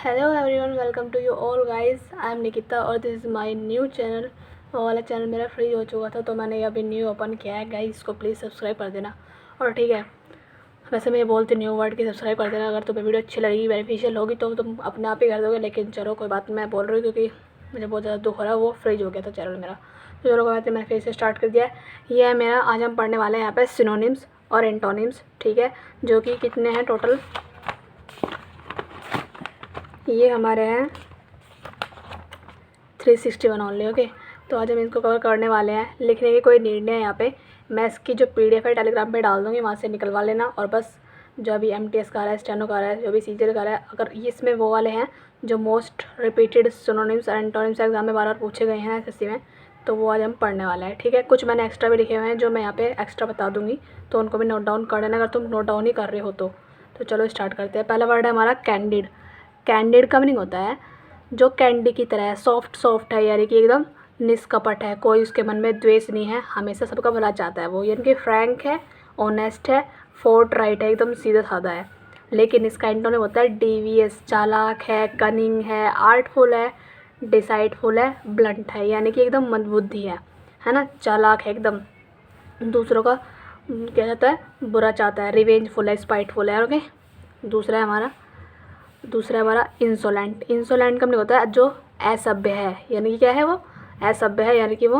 Hello everyone, welcome to you all guys. I am Nikita और this is my new channel. वो वाला channel मेरा free हो चुका था तो मैंने अभी न्यू ओपन किया है गाइस। इसको प्लीज़ सब्सक्राइब कर देना। और ठीक है, वैसे मैं ये बोलती न्यू वर्ड की सब्सक्राइब कर देना। अगर तुम्हें वीडियो अच्छी लगेगी, बेनिफिशियल होगी तो तुम अपने आप ही कर दोगे, लेकिन चलो कोई बात नहीं, मैं बोल रही हूँ क्योंकि मुझे बहुत ज़्यादा दुख हो रहा है। वो फ्रीज हो गया था चैनल मेरा, तो चलो कोई बात नहीं, मैंने फिर से स्टार्ट कर दिया है। ये है मेरा, आज हम पढ़ने वाले हैं यहाँ पे सिनोनिम्स और एंटोनिम्स, ठीक है, जो कि कितने हैं टोटल। ये हमारे हैं 361 ओनली। ओके, तो आज हम इनको कवर करने वाले हैं। लिखने की कोई नीड नहीं है यहाँ पे, मैं इसकी जो PDF है टेलीग्राम पे डाल दूँगी, वहाँ से निकलवा लेना। और बस जो अभी MTS का आ रहा है, स्टेनो का आ रहा है, जो भी CGL का आ रहा है, अगर इसमें वो वाले हैं जो most repeated synonyms and antonyms exam में बार पूछे गए हैं SSC में, तो वो आज हम पढ़ने वाले हैं, ठीक है। कुछ मैंने एक्स्ट्रा भी लिखे हुए हैं जो मैं यहाँ पे एक्स्ट्रा बता दूँगी, तो उनको भी नोट डाउन कर लेना अगर तुम नोट डाउन ही कर रहे हो तो चलो स्टार्ट करते हैं। पहला वर्ड है हमारा कैंडिड। कैंडिड का मीनिंग होता है जो कैंडी की तरह है, सॉफ्ट सॉफ्ट है, यानी कि एकदम निष्कपट है, कोई उसके मन में द्वेष नहीं है, हमेशा सबका भला चाहता है वो, यानी कि फ्रैंक है, ऑनेस्ट है, फोर्टराइट है, एकदम सीधा साधा है। लेकिन इसका एंटोनिम होता है डीवियस, चालाक है, कनिंग है, आर्टफुल है, डिसाइडफुल है, ब्लंट है, यानी कि एकदम मंदबुद्धि है ना, चालाक है एकदम, दूसरों का क्या कहता है, बुरा चाहता है, रिवेंजफुल है, स्पाइटफुल है। ओके, दूसरा है हमारा इंसोलेंट। इंसोलेंट का मतलब होता है जो असभ्य है, यानी कि क्या है वो, असभ्य है, यानी कि वो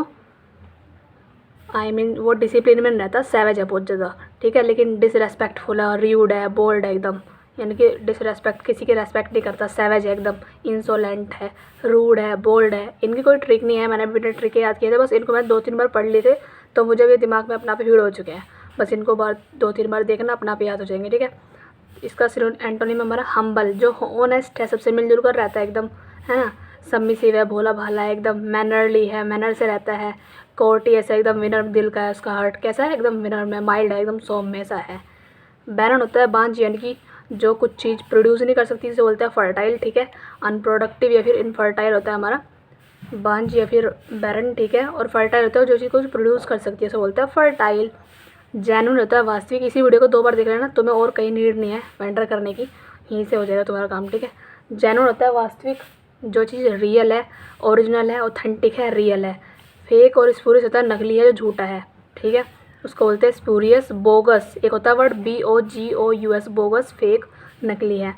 वो डिसिप्लिन में नहीं रहता, सैवेज है बहुत ज़्यादा, ठीक है, लेकिन डिसरेस्पेक्टफुल है, र्यूड है, बोल्ड है एकदम, यानी कि डिसरेस्पेक्ट, किसी की रेस्पेक्ट नहीं करता, सैवेज है एकदम, इंसोलेंट है, रूड है, बोल्ड है। इनकी कोई ट्रिक नहीं है, मैंने बिना ट्रिक के याद किए थे, बस इनको मैं 2-3 बार पढ़ लिए थे तो मुझे भी दिमाग में अपना आप फीड हो चुके हैं। बस इनको 2-3 बार देखना, अपना आप याद हो जाएंगे, ठीक है। इसका एंटोनिम हमारा हम्बल, जो ऑनेस्ट है, सबसे मिलजुल कर रहता है एकदम, है ना, सबमिसिव है, भोला भाला है एकदम, मैनरली है, मैनर से रहता है, कोर्टियस है, एकदम विनर दिल का है, उसका हार्ट कैसा है, एकदम विनर में, माइल्ड है, एकदम सौम्य सा है। बैरन होता है बांझ, यानी कि जो कुछ चीज़ प्रोड्यूस नहीं कर सकती, इसे बोलते हैं फर्टाइल, ठीक है। अनप्रोडक्टिव या फिर इनफर्टाइल होता है हमारा बांझ या फिर बैरन, ठीक है। और फर्टाइल होता है जो चीज़ कुछ प्रोड्यूस कर सकती है, उसे बोलते हैं फर्टाइल। जेन्युइन होता है वास्तविक। इसी वीडियो को 2 बार देख लेना, तुम्हें और कहीं नीड नहीं है वेंडर करने की, यहीं से हो जाएगा तुम्हारा काम, ठीक है। जेन्युइन होता है वास्तविक, जो चीज़ रियल है, ओरिजिनल है, ऑथेंटिक है, रियल है। फेक और स्पूरियस होता है नकली है, जो झूठा है, ठीक है, उसको बोलते हैं स्पूरियस। बोगस एक होता है वर्ड BOGOUS, बोगस, फेक, नकली है।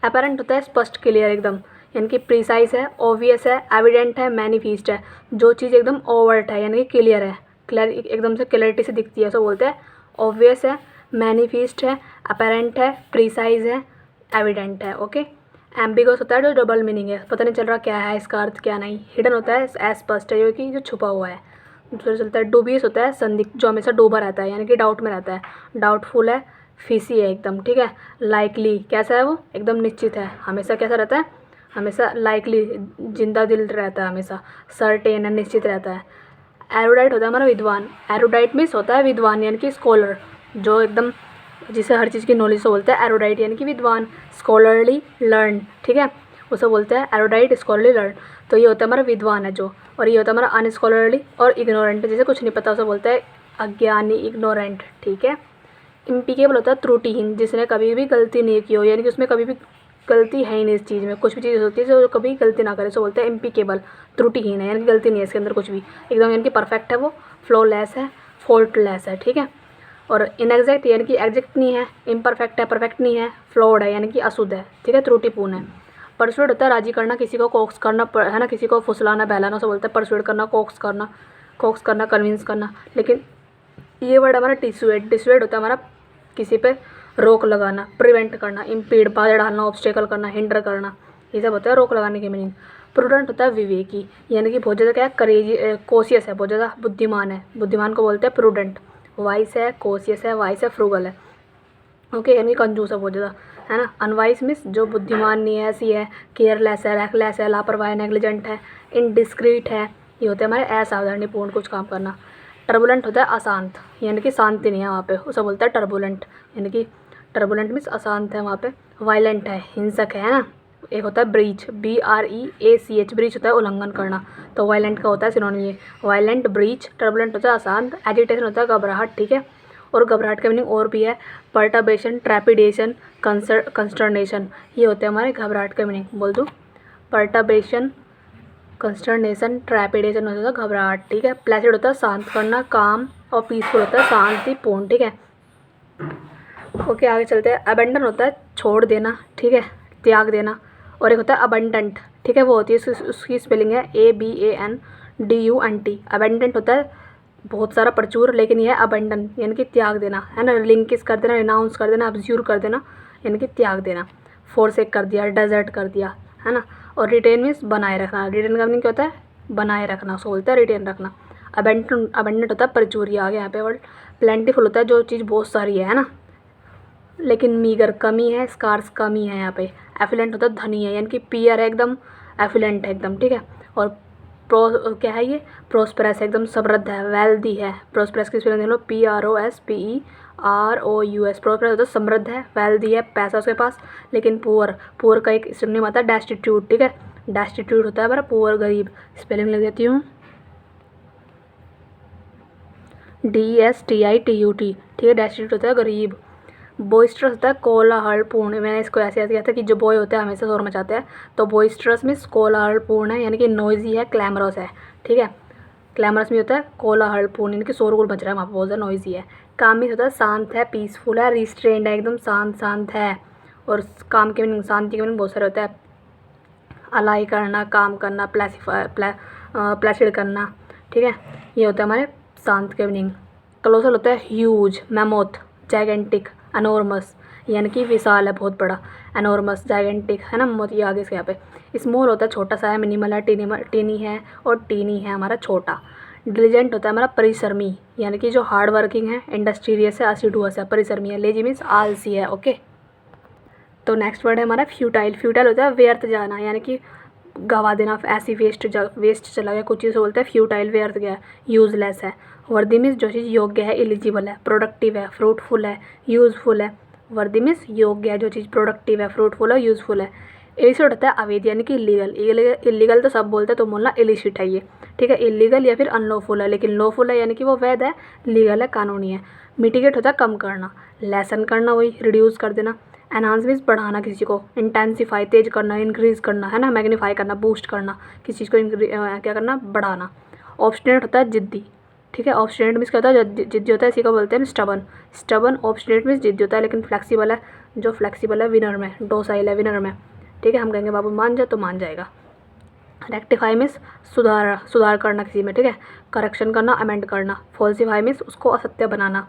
अपैरेंट होता है स्पष्ट, क्लियर एकदम, यानी कि प्रिसाइज है, ऑब्वियस है, एविडेंट है, मैनिफेस्ट है, जो चीज़ एकदम ओवर्ट है, यानी कि क्लियर है, क्लियर एकदम से क्लैरिटी से दिखती है, सो बोलते हैं ऑब्वियस है, मैनिफेस्ट है, अपैरेंट है, प्रिसाइज है, एविडेंट है। ओके। एम्बिगस होता है जो डबल मीनिंग है, पता नहीं चल रहा क्या है इसका अर्थ क्या नहीं। हिडन होता है अस्पष्ट है, जो कि जो छुपा हुआ है। दूसरा चलता है डूबियस, होता है संदिग्ध, जो हमेशा डूबा रहता है, यानी कि डाउट में रहता है, डाउटफुल है, फिसी है एकदम, ठीक है। लाइकली कैसा है वो, एकदम निश्चित है, हमेशा कैसा रहता है, हमेशा लाइकली, जिंदा दिल रहता है, हमेशा सर्टेन है, निश्चित रहता है। एरोडाइट होता है हमारा विद्वान। एरोडाइट मीन्स होता है विद्वान, यानी कि स्कॉलर, जो एकदम जिसे हर चीज़ की नॉलेज से बोलते हैं एरोडाइट, यानी कि विद्वान। स्कॉलरली, लर्न, ठीक है, उसे बोलते हैं एरोडाइट, स्कॉलरली, लर्न। तो ये होता है हमारा विद्वान है जो, और ये होता है हमारा अनस्कॉलरली और इग्नोरेंट, जिसे कुछ नहीं पता उसे बोलते हैं अज्ञानी, इग्नोरेंट, ठीक है। इम्पिकेबल होता है त्रुटिहीन, जिसने कभी भी गलती नहीं की हो, यानी कि उसमें कभी भी गलती है ही नहीं इस चीज़ में, कुछ भी चीज़ होती है जो कभी गलती ना करे, सो बोलते हैं इम्पिकेबल, त्रुटिहीन है, यानी कि गलती नहीं है इसके अंदर कुछ भी, एकदम यानी कि परफेक्ट है वो, फ्लॉलेस है, फॉल्टलेस है, ठीक है। और इनएग्जैक्ट, यानी कि एग्जैक्ट नहीं है, इम्परफेक्ट है, परफेक्ट नहीं है, फ्लॉड है, यानी कि अशुद्ध है, ठीक है, त्रुटिपूर्ण है। परसुएड होता है राजी करना, किसी को कोक्स करना, है ना, किसी को फुसलाना, बहलाना, उसे बोलते हैं परसुएड करना, कोक्स करना, कन्विंस करना। लेकिन ये वर्ड हमारा डिसुएड। डिसुएड होता है हमारा किसी पे रोक लगाना, प्रिवेंट करना, इम्पीड, बाधा डालना, ऑब्स्टेकल करना, हिंडर करना, ये सब होता है रोक लगाने की मीनिंग। प्रूडेंट होता है विवेकी, यानी कि बहुत ज़्यादा क्या है, करेजी, कोशियस है, बहुत ज़्यादा बुद्धिमान है, बुद्धिमान को बोलते हैं प्रूडेंट। वाइस है, कोशियस है, वाइस है, फ्रूगल है, ओके, यानी कंजूस है बहुत ज़्यादा, है ना। अनवाइस मीन्स जो बुद्धिमान नहीं है, ऐसी है, केयरलेस है, रेकलेस है, लापरवाह है, नेग्लिजेंट है, इनडिस्क्रीट है, ये होते हैं हमारे असावधानीपूर्ण कुछ काम करना। टर्बुलेंट होता है अशांत, यानी कि शांति नहीं है वहाँ पे, उसे बोलता है टर्बुलेंट, यानी कि टर्बुलेंट मीन्स अशांत है वहाँ पे। वायलेंट है, हिंसक है ना। एक होता है ब्रीच, BREACH, ब्रीच होता है उल्लंघन करना, तो वायलेंट का होता है सिनोनिम ये, वायलेंट, ब्रीच। टर्बुलेंट होता है अशांत, एजिटेशन होता है घबराहट, ठीक है। और घबराहट का मीनिंग और भी है, पर्टर्बेशन, ट्रेपिडेशन, कंस्टर्नेशन, ये होते हैं हमारे घबराहट का मीनिंग। बोल दूँ, पर्टर्बेशन, कंस्टर्नेशन, ट्रेपिडेशन होता है घबराहट, ठीक है। प्लेसिड होता है शांत करना, काम, और पीसफुल होता है शांतिपूर्ण, ठीक है। ओके, आगे चलते हैं। अबेंडन होता है छोड़ देना, ठीक है, त्याग देना। और एक होता है अबंडेंट, ठीक है, वो होती है उसकी स्पेलिंग है ABANDUNT। अबेंडेंट होता है बहुत सारा, प्रचुर, लेकिन यह है अबंडन यानी कि त्याग देना, है ना, लिंकिस कर देना, रिनाउंस कर देना, अब्ज्यूर कर देना, यानी कि त्याग देना, फोरसेक कर दिया, डेजर्ट कर दिया, है ना। और रिटेन मीन्स बनाए रखना, रिटेन का मीनिंग क्या होता है, बनाए रखना, उसको बोलते हैं रिटेन रखना। अबेंडेंट होता है प्रचुर, ये आ गया यहाँ पे वर्ड। प्लेंटीफुल होता है जो चीज़ बहुत सारी है ना, लेकिन मीगर कमी है, स्कार्स कमी है यहाँ पे। एफिलेंट होता है धनी है, यानी कि पियर है एकदम, एफिलेंट है एकदम, ठीक है। और क्या है ये, प्रोस्पेरस है एकदम समृद्ध है, वेल्दी है। प्रोस्पेरस की स्पेलिंग देख लो, PROSPEROUS। प्रोस्पेरस होता है समृद्ध है, वेल्दी है, पैसा उसके पास। लेकिन पुअर का एक सिनोनिम आता है डेस्टिट्यूट, ठीक है। डेस्टिट्यूट होता है हमारा पुअर, गरीब। स्पेलिंग लिख देती हूँ, DESTITUT, ठीक है। डेस्टिट्यूट होता है गरीब। बॉइस्ट्रस होता है कोलाहलपूर्ण। मैंने इसको ऐसे याद किया था कि जो बॉय होते हैं हमेशा शोर मचाते हैं, तो बॉइस्ट्रस मीन्स कोलाहलपूर्ण है, यानी कि नॉइजी है, क्लैमरस है, ठीक है। क्लैमरस में होता है कोलाहलपूर्ण, यानी कि शोरगुल मच रहा है वहाँ पर, बहुत ज़्यादा नॉइजी है। काम में होता है शांत है, पीसफुल है, रिस्ट्रेंड है, एकदम शांत है। और काम के मीनिंग, शांति के मीनिंग बहुत सारे होता है। अलाई करना, काम करना, प्लेसिड करना, ठीक है, ये होता है हमारे शांत के मीनिंग। क्लोसल होता है ह्यूज, मैमोथ, जाइगेंटिक, एनोर्मस, यानी कि विशाल है, बहुत बड़ा, एनोर्मस, जाइगेंटिक, है ना, मोती ये आगे इसके यहाँ पे। स्मॉल होता है छोटा सा है, मिनिमल है, टीनी है, और टीनी है हमारा छोटा। डिलीजेंट होता है हमारा परिश्रमी, यानी कि जो हार्ड वर्किंग है, इंडस्ट्रियस है, असिडुअस है, परिश्रमी है। लेजी मीन्स आलसी है, ओके। तो नेक्स्ट वर्ड है हमारा फ्यूटाइल। फ्यूटाइल होता है व्यर्थ जाना, यानी कि गवा देना, ऐसी वेस्ट चला गया, कुछ चीज़ बोलते हैं फ्यूटाइल, व्यर्थ गया, यूजलेस है। वर्दी मीन्स जो चीज़ योग्य है, एलिजिबल है, प्रोडक्टिव है, फ्रूटफुल है, यूजफुल है। वर्दी मीन्स योग्य है, जो चीज़ प्रोडक्टिव है, फ्रूटफुल है, यूजफुल है। इलिसिट होता है अवैध, यानी कि इलीगल। इलीगल तो सब बोलते हैं, तो बोलना इलिसिट है ये, ठीक है। इलीगल या फिर अनलॉफुल है, लेकिन लॉफुल है यानी कि वो वैध है, लीगल है, कानूनी है। मिटिगेट होता है कम करना, लेसन करना, वही रिड्यूस कर देना। एनहांस मीन्स बढ़ाना किसी को, इंटेंसीफाई तेज करना, इंक्रीज करना, है ना, मैग्नीफाई करना, बूस्ट करना, किसी चीज़ को क्या करना, बढ़ाना। ऑब्स्टिनेट होता है जिद्दी, ठीक है। ऑब्स्टिनेट मीन्स क्या होता है, जिद्दी होता है, इसी को बोलते हैं स्टबन। ऑब्स्टिनेट मीन्स जिद्दी होता है, लेकिन फ्लेक्सिबल है, जो फ्लेक्सिबल है विनर में, डोसाइल है विनर में, ठीक है। हम कहेंगे बाबू मान जा, तो मान जाएगा। रेक्टिफाई मीन्स सुधार करना किसी में, ठीक है। करेक्शन करना, अमेंड करना। फॉल्सिफाई मीन्स उसको असत्य बनाना।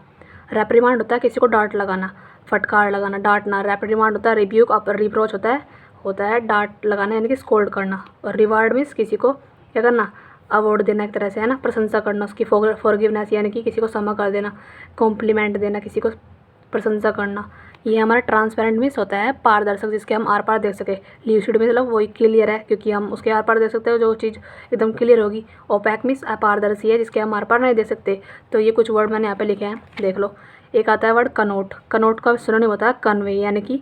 रेप्रिमांड होता है किसी को डांट लगाना, फटकार लगाना, डांटना। रेप्रिमांड होता है रिब्यूक, और रिप्रोच होता है डांट लगाना, यानी कि स्कोल्ड करना। और रिवार्ड मीन्स किसी को क्या करना, अवार्ड देना एक तरह से, है ना, प्रशंसा करना उसकी, फॉरगिवनेस यानी कि किसी को क्षमा कर देना, कॉम्प्लीमेंट देना, किसी को प्रशंसा करना। ये हमारा ट्रांसपेरेंट मीन्स होता है पारदर्शक, जिसके हम आर पार देख सके। ल्यूसिड मीन्स मतलब वही क्लियर है, क्योंकि हम उसके आर पार देख सकते हैं, जो चीज़ एकदम क्लियर होगी। ओपैक मीन्स अपारदर्शी है, जिसके हम आर पार नहीं देख सकते। तो ये कुछ वर्ड मैंने यहाँ पे लिखे हैं, देख लो। एक आता है वर्ड कनोट। कनोट का सिनोनिम होता है कन्वे, यानी कि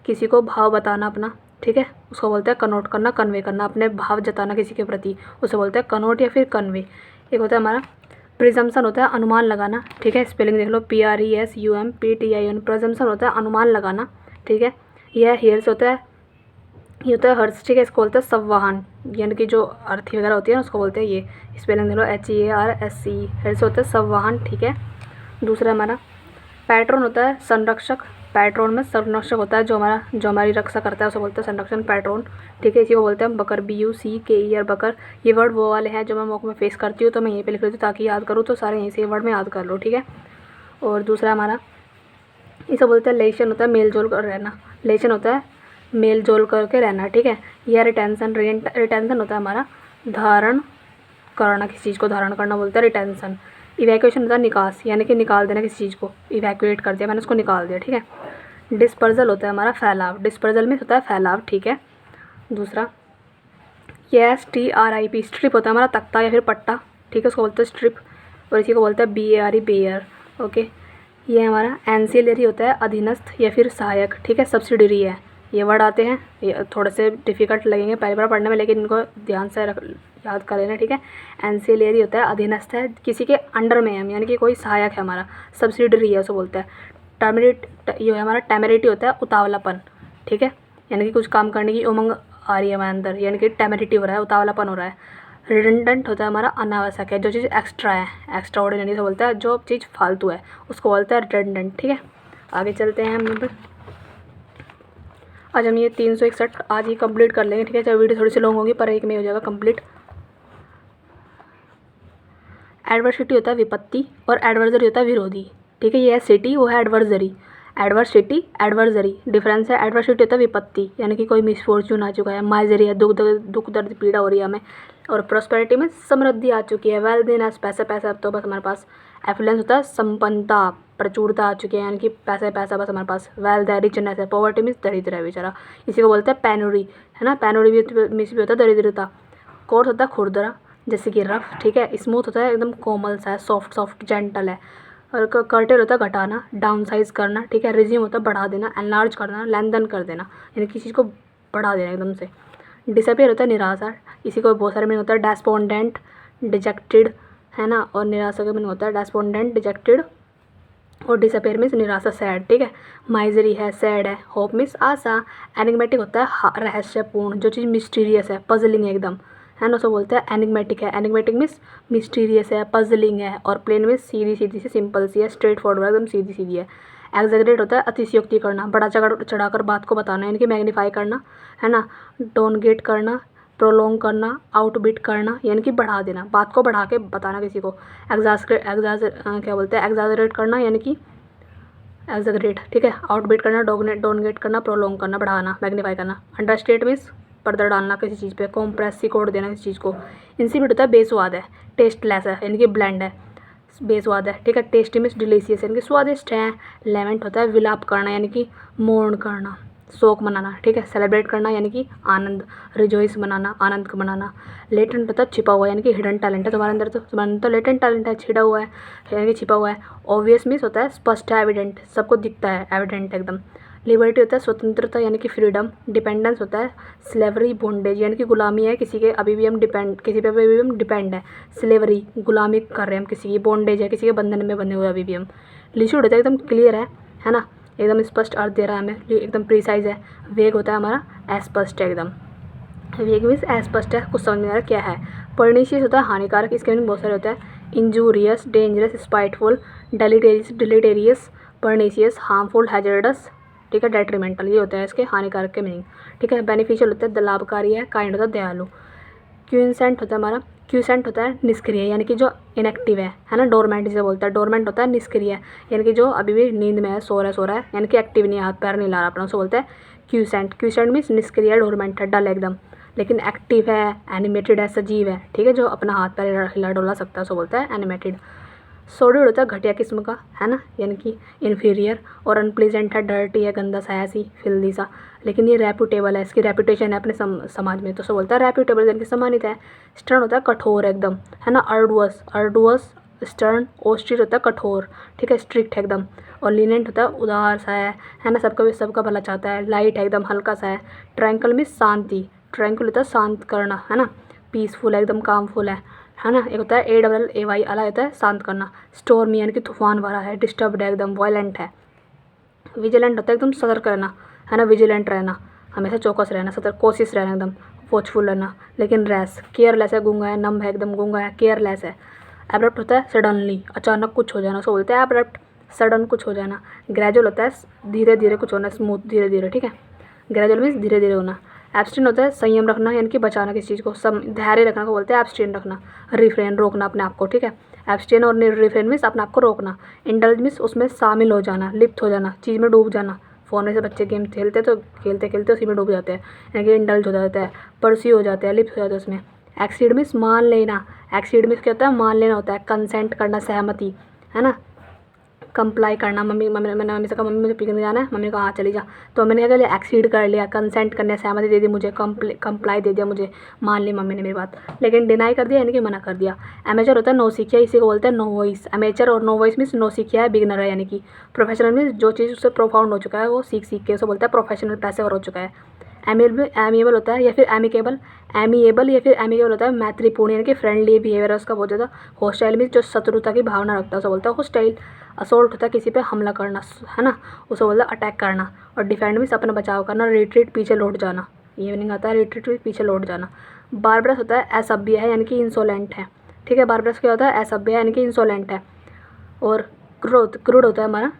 किसी को भाव बताना अपना, ठीक है, उसको बोलते हैं कनोट करना, कन्वे करना, अपने भाव जताना किसी के प्रति, उसे बोलते हैं कनोट या फिर कन्वे। एक होता है हमारा प्रिजम्पशन, होता है अनुमान लगाना, ठीक है। स्पेलिंग देख लो, PRESUMPTION। प्रिजम्पशन होता है अनुमान लगाना, ठीक है। यह हेयर्स होता है, ये होता है हर्ष, ठीक है। इसको बोलते हैं संवाहन, यानी कि जो अर्थी वगैरह होती है ना, उसको बोलते हैं ये। स्पेलिंग देख लो, HEARSE। हेयर्स होता है संवाहन, ठीक है। दूसरा हमारा पैट्रोन होता है संरक्षक। पैट्रोन में संरक्षक होता है, जो हमारी रक्षा करता है, उसे बोलते हैं संरक्षण, पैट्रोन, ठीक है। इसी को बोलते हैं बकर, BUCKER, बकर। ये वर्ड वो वाले हैं जो मैं मॉक में फेस करती हूँ, तो मैं यहीं पे लिख लेती हूँ ताकि याद करूँ, तो सारे यहीं से वर्ड में याद कर लो, ठीक है। और दूसरा हमारा इसे बोलते हैं लेशन, होता है मेल जोल कर रहना। लेशन होता है मेल जोल करके रहना, ठीक है। यह रिटेंशन होता है हमारा धारण करना, किसी चीज़ को धारण करना बोलते हैं रिटेंशन। इवैक्यूएशन होता है निकास, यानी कि निकाल देना किसी चीज़ को, इवैक्यूएट कर दिया मैंने, उसको निकाल दिया, ठीक है। डिस्पर्जल होता है हमारा फैलाव। डिस्पर्जल में होता है फैलाव, ठीक है। दूसरा STRIP, स्ट्रिप होता है हमारा तख्ता या फिर पट्टा, ठीक है, उसको बोलते हैं स्ट्रिप। और इसी को बोलते हैं BARE, बेयर, ओके। ये हमारा एंसिलरी होता है अधीनस्थ या फिर सहायक, ठीक है, सब्सिडरी है, ये वर्ड आते हैं, ये थोड़े से डिफ़िकल्ट लगेंगे पहली बार पढ़ने में, लेकिन इनको ध्यान से याद कर लेना, ठीक है। एंसिलियरी होता है अधीनस्थ है, किसी के अंडर में है, यानी कि कोई सहायक है हमारा, सब्सिडरी है उसे बोलते हैं। ये हमारा टेमरिटी होता है उतावलापन, ठीक है, यानी कि कुछ काम करने की उमंग आ रही है हमारे अंदर, यानी कि टेमरिटी हो रहा है, उतावलापन हो रहा है। रिडंडेंट होता है हमारा अनावश्यक है, जो चीज़ एक्स्ट्रा है, एक्स्ट्रा ऑर्डिनरी से बोलता है, जो चीज़ फालतू है उसको बोलता है रिडंडेंट, ठीक है। आगे चलते हैं हम। आज हम ये 361 आज ही कंप्लीट कर लेंगे, ठीक है। चाहे वीडियो थोड़ी सी लॉन्ग होगी पर एक में हो जाएगा कंप्लीट। एडवर्सिटी होता है विपत्ति और एडवर्सरी होता है विरोधी, ठीक है। ये है सिटी, वो है एडवर्सरी। एडवर्सिटी एडवर्सरी डिफरेंस है। एडवर्सिटी होता है विपत्ति, यानी कि कोई मिसफॉर्चून आ चुका है, माइजरी है, दुख दर्द पीड़ा हो रही है हमें। और प्रोस्पेरिटी में समृद्धि आ चुकी है, वेल्थ पैसा पैसा अब तो बस हमारे पास। एफ्लुएंस होता है संपन्नता, प्रचुरता आ चुकी है, यानी कि पैसा पैसा बस हमारे पास। वेल्थ है, रिचनेस है। पॉवर्टी मीन्स दरिद्र है बेचारा, इसी को बोलते हैं पेनुरी, है ना। पेनुरी भी होता है दरिद्रता। कोर्स होता है खुरदरा, जैसे कि रफ, ठीक है। स्मूथ होता है एकदम कोमल सा है, सॉफ्ट सॉफ्ट जेंटल है। और कर्टेल होता है घटाना, डाउन साइज करना, ठीक है। रिज्यूम होता है बढ़ा देना, एनलार्ज करना, लेंथन कर देना, यानी किसी चीज़ को बढ़ा देना एकदम से। डिसअपियर होता है निराशा, इसी को बहुत सारे मीनिंग होता है। डेस्पोंडेंट डिजेक्टेड, है ना। और निराशा का मीनिंग होता है डेस्पोंडेंट डिजेक्टेड, और डिसअपियर मीन्स निराशा, सैड, ठीक है। माइजरी है, सैड है। होप मीन्स आशा। एनिग्मेटिक होता है रहस्यपूर्ण, जो चीज़ मिस्टीरियस है, पजलिंग है एकदम, है ना, उसको बोलते हैं एनिग्मेटिक है। एनिग्मेटिक मीन्स मिस्टीरियस है, पजलिंग है। और प्लेन मीन्स सीधी सीधी सी, सिंपल सी है, स्ट्रेट फॉरवर्ड एकदम सीधी सीधी है। एग्जैगरेट होता है अतिशयोक्ति करना, बड़ा चढ़ाकर बात को बताना, यानी कि मैग्नीफाई करना, है ना। डोनगेट करना, प्रोलोंग करना, आउटबिट करना, यानी कि बढ़ा देना, बात को बढ़ा के बताना किसी को। क्या बोलते हैं एग्जैजरेट करना, यानी कि एग्जैगरेट, ठीक है। आउटबिट करना, डोनगेट करना, प्रोलोंग करना, बढ़ाना, मैग्नीफाई करना। अंडरस्टेट मीन्स पर्दा डालना किसी चीज़ पे, कॉम्प्रेस कोड देना किसी चीज़ को। इंसिपिड होता है बेस्वाद है, टेस्टलेस है, यानी कि ब्लैंड है, बेस्वाद है, ठीक है। टेस्टी मीन्स डिलीशियस, यानी कि स्वादिष्ट है। लेमेंट होता है विलाप करना, यानी कि मोर्न करना, शोक मनाना, ठीक है। सेलिब्रेट करना, यानी कि आनंद, रिजॉइस मनाना, आनंद का मनाना। लेटेंट होता है छिपा हुआ, यानी कि हिडन टैलेंट है तुम्हारे अंदर, तो तुम्हारे अंदर लेटेंट टैलेंट है, छिड़ा हुआ है, यानी कि छिपा हुआ है। ऑब्वियस मीन्स होता है स्पष्ट है, एविडेंट, सबको दिखता है, एविडेंट एकदम। लिबर्टी होता है स्वतंत्रता, यानी कि फ्रीडम। डिपेंडेंस होता है स्लेवरी, बॉन्डेज, यानी कि गुलामी है किसी के, अभी भी हम डिपेंड, किसी पे अभी भी हम डिपेंड है। स्लेवरी, गुलामी कर रहे हैं हम किसी की। बॉन्डेज है, किसी के बंधन में बंधे हुए अभी भी हम। लिशूड होता है एकदम क्लियर है ना, एकदम स्पष्ट अर्थ दे रहा है हमें, एकदम प्रिसाइज है। वेग होता है हमारा अस्पष्ट है एकदम, वेग मीन्स अस्पष्ट है, कुछ समझ में आ रहा है क्या है। पर्निशियस होता है हानिकारक, इसके मीनिंग बहुत सारे होते हैं। Injurious, dangerous, spiteful, deleterious, pernicious, harmful, hazardous, ठीक है। डेट्रीमेंटल, ये होता है इसके हानिकारक के मीनिंग, ठीक है। बेनिफिशियल होता है लाभकारी है। काइंड होता है दयालु। क्यूसेंट होता है हमारा, क्यूसेंट होता है निष्क्रिय, यानी कि जो इनएक्टिव है ना। डोरमेंट जिसे बोलता है, डोरमेंट होता है निष्क्रिय, यानी कि जो अभी भी नींद में है, सो रहा है, यानी कि एक्टिव नहीं है, हाथ पैर नहीं ला रहा अपना, उसको बोलते हैं क्यूसेंट। क्यूसेंट मीन्स निष्क्रिय, डोरमेंट है, डल एकदम, लेकिन एक्टिव है, एनिमेटेड है, सजीव है, ठीक है, जो अपना हाथ पैर हिला डोला सकता है, उसको बोलता है एनिमेटेड। सोडिड होता है घटिया किस्म का, है ना, यानी कि इन्फीरियर। और अनप्लीजेंट है, डर्टी है, गंदा सा, ऐसी फिल्दी सा, लेकिन ये रेप्यूटेबल है, इसकी रेप्यूटेशन है अपने समाज में, तो उसको बोलता है रेप्यूटेबल, यानी कि सम्मानित है। स्टर्न होता है कठोर एकदम, है ना। अर्डुअस, स्टर्न। ऑस्ट्रिच होता है कठोर, ठीक है, स्ट्रिक्ट है एकदम। और लीनेंट होता है उदार सा है ना, सबका भला चाहता है। लाइट है एकदम, हल्का सा है। ट्रैंकल मीन्स शांति, ट्रैंकुल होता है शांत करना, है ना। पीसफुल है एकदम, कामफुल है ना। एक होता है AAAY अला, होता है शांत करना। स्टॉर्मी, यानी कि तूफान भरा है, डिस्टर्ब्ड है एकदम, वायलेंट है। विजिलेंट होता है एकदम सतर्क रहना, है ना, विजिलेंट रहना, हमेशा चौकस रहना, सतर्क, कोशिश रहना एकदम, वॉचफुल रहना। लेकिन रैश, केयरलेस है, गूंगा है, नम है एकदम, गूंगा है, केयरलेस है। एब्रप्ट होता है सडनली, अचानक कुछ हो जाना, उसको बोलते हैं एब्रप्ट, सडन कुछ हो जाना। ग्रेजुअल होता है धीरे धीरे कुछ होना, स्मूथ, धीरे धीरे, ठीक है। ग्रेजुअल मीन्स धीरे धीरे होना। एब्सटेन होता है संयम रखना, यानी कि बचाना किसी चीज़ को, धैर्य रखना को बोलते हैं एब्सटेन रखना। रिफ्रेन, रोकना अपने आप को, ठीक है। एब्सटेन और रिफ्रेन मीन्स अपने आप को रोकना। इंडल्ज मीन्स उसमें शामिल हो जाना, लिप्त हो जाना, चीज़ में डूब जाना। फ़ोन में से बच्चे गेम खेलते तो खेलते खेलते उसी में डूब जाते हैं, यानी कि इंडल्ज हो जाता है, परस्यू हो जाते हैं, लिप्त हो जाते हैं उसमें। एक्सीड मीन्स मान लेना, एक्सीड मीन्स क्या होता है, मान लेना होता है। कंसेंट करना, सहमति, है ना। कंप्लाई करना, मैंने मम्मी से कहा मम्मी मुझे पिकनिक जाना है, मम्मी ने कहा हाँ चली जा। तो मैंने क्या लिया, एक्सीड कर लिया, कंसेंट करने सहमति दे दी मुझे, कंप्लाई दे दिया मुझे, मान ली मम्मी ने मेरी बात, लेकिन डिनाई कर दिया यानी कि मना कर दिया। एमेचर होता है नो सीखिया, इसी को बोलते हैं नो वॉइस। एमेचर और नो वॉइस मीन्स नो सीखिया है, बिगनर है, यानी कि प्रोफेशनल मीन्स जो चीज़ उससे प्रोफाउंड हो चुका है वो सीख के उसे बोलता है प्रोफेशनल, पैसे और हो चुका है। एमिएबल होता है या फिर एमिकेबल, एमिएबल या फिर एमिकेबल होता है मैत्रीपूर्ण यानी कि फ्रेंडली बिहेवियर है उसका बहुत ज़्यादा। हॉस्टाइल मीन्स जो शत्रुता की भावना रखता है उसे बोलता है हॉस्टाइल। असोल्ट होता है किसी पे हमला करना, है ना, उसे बोलता है अटैक करना। और डिफेंड मीन्स अपना बचाव करना। रिट्रीट पीछे लौट जाना, ये मीनिंग आता है रिट्रीट पीछे लौट जाना। बारबरस होता है असभ्य है यानी कि इंसोलेंट है, ठीक है। बारबरस क्या होता है, असभ्य है यानी कि इंसोलेंट है। और क्रूड होता है हमारा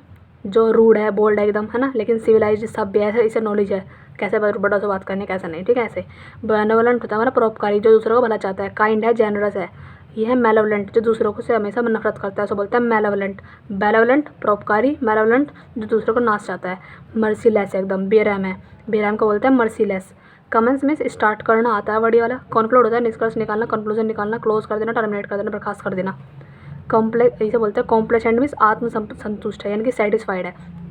जो रूड है, बोल्ड है एकदम, है ना, लेकिन सिविलाइज्ड सभ्य है, इसे नॉलेज है कैसे बड़ों से बात करनी कैसे नहीं, ठीक है। ऐसे बेनेवलेंट होता है हमारा परोपकारी, जो दूसरों को भला चाहता है। काइंड है, जेनरस है। ये है मेलेवलेंट, जो दूसरों को से हमेशा नफरत करता है, उसको बोलते हैं मेलेवलेंट। बेनेवलेंट परोपकारी, मेलेवलेंट जो दूसरों को नाश चाहता है। मर्सीलेस एकदम, बेरहम है, बेरहम को बोलते हैं मर्सीलेस। कमेंस में स्टार्ट करना आता है बड़ी वाला। कॉन्क्लूड होता है निष्कर्ष निकालना, कंक्लूजन निकालना, क्लोज कर देना, टर्मिनेट कर देना, बर्खास्त कर देना। कॉम्प्लेक्स इसे बोलते हैं कॉम्प्लेसेंट मीन्स आत्म संतुष्ट है यानी कि सेटिस्फाइड है।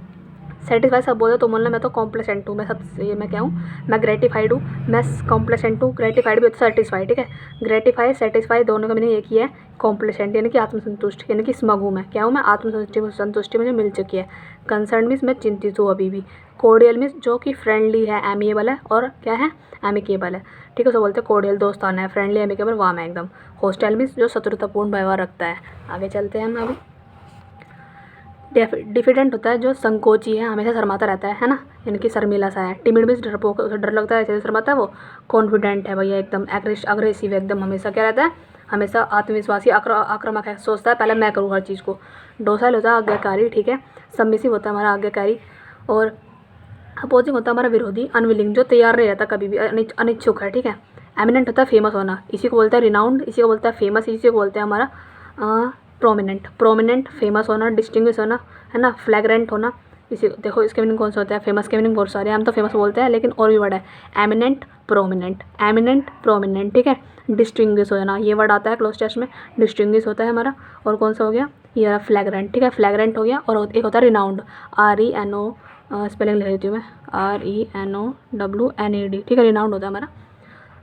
सेटिस्फाई सब बोलते तो बोलना मैं तो कॉम्प्लेसेंट हूँ, मैं सब ये मैं क्या हूँ, मैं ग्रेटिफाइड हूँ, मैं कॉम्प्लेसेंट हूँ। ग्रेटिफाइड भी होता है सेटिस्फाइड, ठीक है। ग्रेटिफाई सेटिस्फाई दोनों का मीनिंग एक ही है। कॉम्प्लेसेंट यानी कि आत्मसंतुष्ट, यानी कि स्मग हूँ मैं, क्या हूँ मैं, आत्मसंतुष्टि मुझे मिल चुकी है। कंसर्न मीन्स मैं चिंतित हूँ अभी भी। कोर्डियल मीन्स जो कि फ्रेंडली है, एमिएबल है, और क्या है, एमिकेबल है, ठीक है। उसे बोलते हैं कोर्डियल, दोस्ताना है, फ्रेंडली, एमिकेबल, वार्म है एकदम। हॉस्टाइल मीन्स जो शत्रुतापूर्ण व्यवहार रखता है। आगे चलते हैं हम अभी। डिफिडेंट होता है जो संकोची है, हमेशा शर्माता रहता है ना, यानी कि शर्मीला सा है। टिमिड मीन्स डरपोक, डर लगता है, जैसे शर्माता है वो। कॉन्फिडेंट है भैया एकदम, अग्रेसिव है एकदम, हमेशा क्या रहता है, हमेशा आत्मविश्वासी, आक्रामक है, सोचता है पहले मैं करूँ हर चीज़ को। डोसाइल होता है आज्ञाकारी, ठीक है। सबमिसिव होता है हमारा आज्ञाकारी। और अपोजिंग होता है हमारा विरोधी, अनविलिंग, जो तैयार नहीं रहता कभी भी, अनिच्छुक है, ठीक है। एमिनेंट होता है फेमस होना, इसी को बोलते हैं रिनाउंड, इसी को बोलता है फेमस, इसी को बोलते हैं हमारा प्रोमिनेंट, फेमस होना, डिस्टिंग्विश होना, है ना, फ्लैग्रेंट होना। इसी देखो इसके मीनिंग कौन सा होता है, फेमस के मीनिंग बहुत सारे हैं, हम तो फेमस बोलते हैं लेकिन और भी वर्ड है। एमिनेंट प्रोमिनेंट, ठीक है। डिस्टिंग्विश हो जाना, ये वर्ड आता है क्लोज टेस्ट में, डिस्टिंग्विश होता है हमारा। और कौन सा हो गया, ये फ्लैग्रेंट, ठीक है, फ्लैग्रेंट हो गया। और एक होता है रिनाउंड, RENO, स्पेलिंग लिख देती हूँ मैं, RENOWNED, ठीक है। रिनाउंड होता है हमारा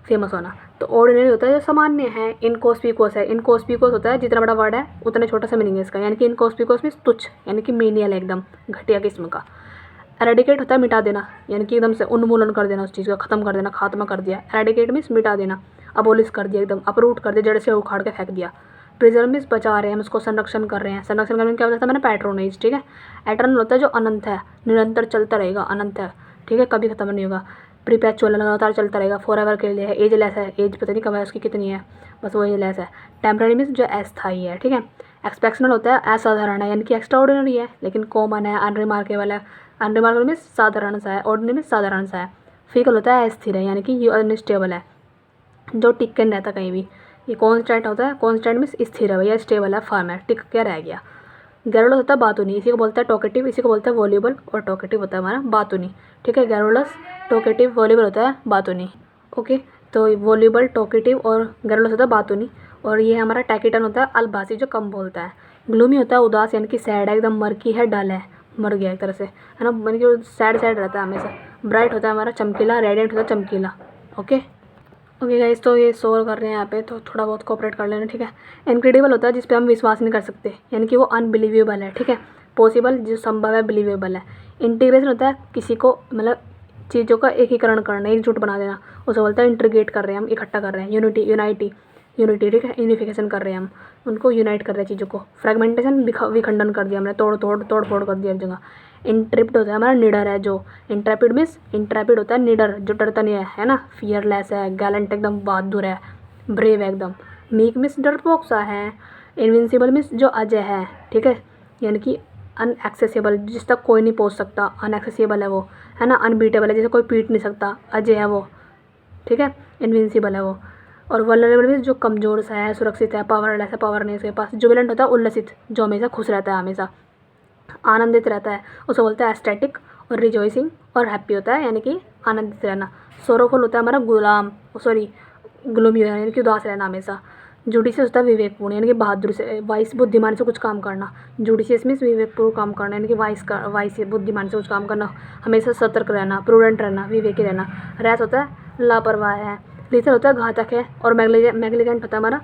फेमस होना। तो ऑर्डिनरी होता है जो सामान्य है। इनकॉस्पिकुअस है, इनकॉस्पिकुअस होता है जितना बड़ा वर्ड है उतना छोटा सा मीनिंग है इसका, यानी कि इनकॉस्पिकुअस मीन्स तुच्छ, यानी कि मीनियल एकदम घटिया किस्म का। एरेडिकेट होता है मिटा देना, यानी कि एकदम से उन्मूलन कर देना, उस चीज़ का खत्म कर देना, खात्मा कर दिया। एरेडिकेट मीन्स मिटा देना, अबोलिश कर दिया एकदम, अपरूट कर दिया, जड़ से उखाड़ के फेंक दिया। प्रिजर्व मीन्स बचा रहे हैं हम उसको, संरक्षण कर रहे हैं। संरक्षण करने में क्या होता है मैंने, पैट्रोनेज, ठीक है। एटर्नल होता है जो अनंत है, निरंतर चलता रहेगा, अनंत है, ठीक है, कभी खत्म नहीं होगा। प्रीपैक्चुअल लगातार चलता रहेगा, फॉरएवर के लिए है। एजलेस है, एज पता नहीं कब है उसकी कितनी है, बस वो एजलेस है। टेम्पररी मीन्स जो अस्थायी है, ठीक है। एक्सपेक्शनल होता है असाधारण है, यानी कि एक्स्ट्रा ऑर्डिनरी है, लेकिन कॉमन है, अनरिमार्केबल है। अनरिमार्केबल मीन्स साधारण सा है, ऑर्डिनरी मीन्स साधारण सा है। फिकल होता है अस्थिर है, यानी कि अनस्टेबल है, जो टिक के नहीं रहता कहीं भी। ये कॉन्स्टेंट होता है, कॉन्स्टेंट मीन्स स्थिर है भैया, स्टेबल है, फर्म है, टिक के रह गया। गैरोलस होता है बातूनी, इसी को बोलता है टॉकेटिव, इसी को बोलता है वॉल्यूबल, और टॉकेटिव होता है हमारा बातूनी, ठीक है। गैरोलस, टॉकेटिव, वॉल्यूबल होता है बातूनी, ओके। तो वॉल्यूबल, टॉकेटिव और गैरोलस होता है बातूनी। और ये हमारा टैकिटन होता है अल्बासी, जो कम बोलता है। ग्लूमी होता है उदास, यानी कि सैड है एकदम, मरकी है, डल है, मर गया एक तरह से, है ना, यानी कि सैड रहता है हमेशा। ब्राइट होता है हमारा चमकीला, रेडिएंट होता है चमकीला, ओके गाइस। तो ये शोर कर रहे हैं यहाँ पे, तो थोड़ा बहुत कोऑपरेट कर लेना, ठीक है। इनक्रेडिबल होता है जिस पे हम विश्वास नहीं कर सकते, यानी कि वो अनबिलीवेबल है, ठीक है। पॉसिबल जो संभव है, बिलीवेबल है। इंटीग्रेशन होता है किसी को मतलब चीज़ों का एकीकरण करना, एकजुट बना देना, उसे बोलता है इंटीग्रेट कर रहे हैं हम, इकट्ठा कर रहे हैं। यूनिटी, ठीक है, यूनिफिकेशन कर रहे हैं हम, उनको यूनाइट कर रहे हैं चीज़ों को। फ्रेगमेंटेशन, विखंडन कर दिया हमने, तोड़ फोड़ कर दिया हर जगह। इंट्रिप्ड होता है हमारा निडर है जो, इंट्रेपिड मीन्स, इंट्रेपिड होता है निडर, जो डरता नहीं है ना। फियरलेस है, गैलेंट एकदम बहादुर है, ब्रेव है एकदम। मीक मीन्स डरपोक सा है। इनविंसिबल मीन्स जो अजय है, ठीक है, यानी कि अनएक्सेसिबल, जिस तक कोई नहीं पहुंच सकता, अनएक्सेसिबल है वो, है ना। अनबीटेबल है, जैसे कोई पीट नहीं सकता, अजय है वो, ठीक है, इनविंसिबल है वो। और वल्नरेबल मीन्स जो कमज़ोर सा है, सुरक्षित है, पावरलेस है, पावर नहीं उसके पास। जुबिलेंट होता है उल्लसित, जो हमेशा खुश रहता है, हमेशा आनंदित रहता है, उसे बोलते हैं एस्थेटिक। और रिजॉइसिंग और हैप्पी होता है, यानी कि आनंदित रहना। सोरोफुल होता है हमारा गुलाम, ग्लूमी यानी कि उदास रहना हमेशा। जुडिशियस होता है विवेकपूर्ण यानी कि बहादुर से, वाइस बुद्धिमान से कुछ काम करना। जुडिशियस मीन्स विवेकपूर्ण काम करना यानी कि वाइस बुद्धिमान से कुछ काम करना, हमेशा सतर्क रहना, प्रूडेंट रहना, विवेकी रहना। रैश होता है लापरवाह है। लीथल होता है घातक है। और मैग्लिजेंट होता है हमारा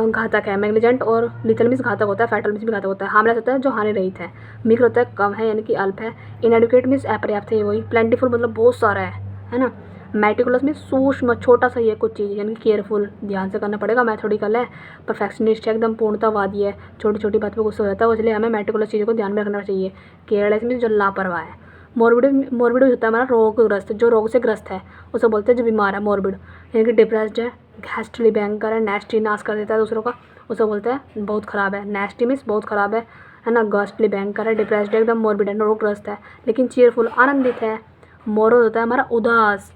घातक है। मैग्लिजेंट और लीथल मीन्स घातक होता है, फैटल मीन्स भी घातक होता है। हार्मलेस होता है जो हानि रहित है। मीगर होता है कम है यानी कि अल्प है। इनएडुकेट मीन्स अपर्याप्त है, वही। प्लेंटीफुल मतलब बहुत सारा है ना। मेटिकुलस में सूक्ष्म छोटा सा ये कुछ चीज़ यानी कि केयरफुल, ध्यान से करना पड़ेगा। मेथोडिकल है। परफेक्शनिस्ट है, एकदम पूर्णतावादी है, छोटी छोटी बात पे गुस्सा हो जाता है, इसलिए हमें मेटिकुलस चीज़ों को ध्यान में रखना चाहिए। केयरलेस मीन्स जो लापरवाह है। मोरबिड होता है हमारा रोगग्रस्त, जो रोग से ग्रस्त है उसे बोलते हैं जो बीमार है, मोरबिड। यानी कि डिप्रेस्ड है। घैस्टली भयंकर है। नेस्टी नाश कर देता है दूसरों का, उसे बोलते हैं बहुत ख़राब है। नेस्टी मीन्स बहुत ख़राब है ना। घास्टली भयंकर है। डिप्रेस्ड है, एकदम मोरबिड है, रोगग्रस्त है। लेकिन चीयरफुल आनंदित है। मोरोज होता है हमारा उदास।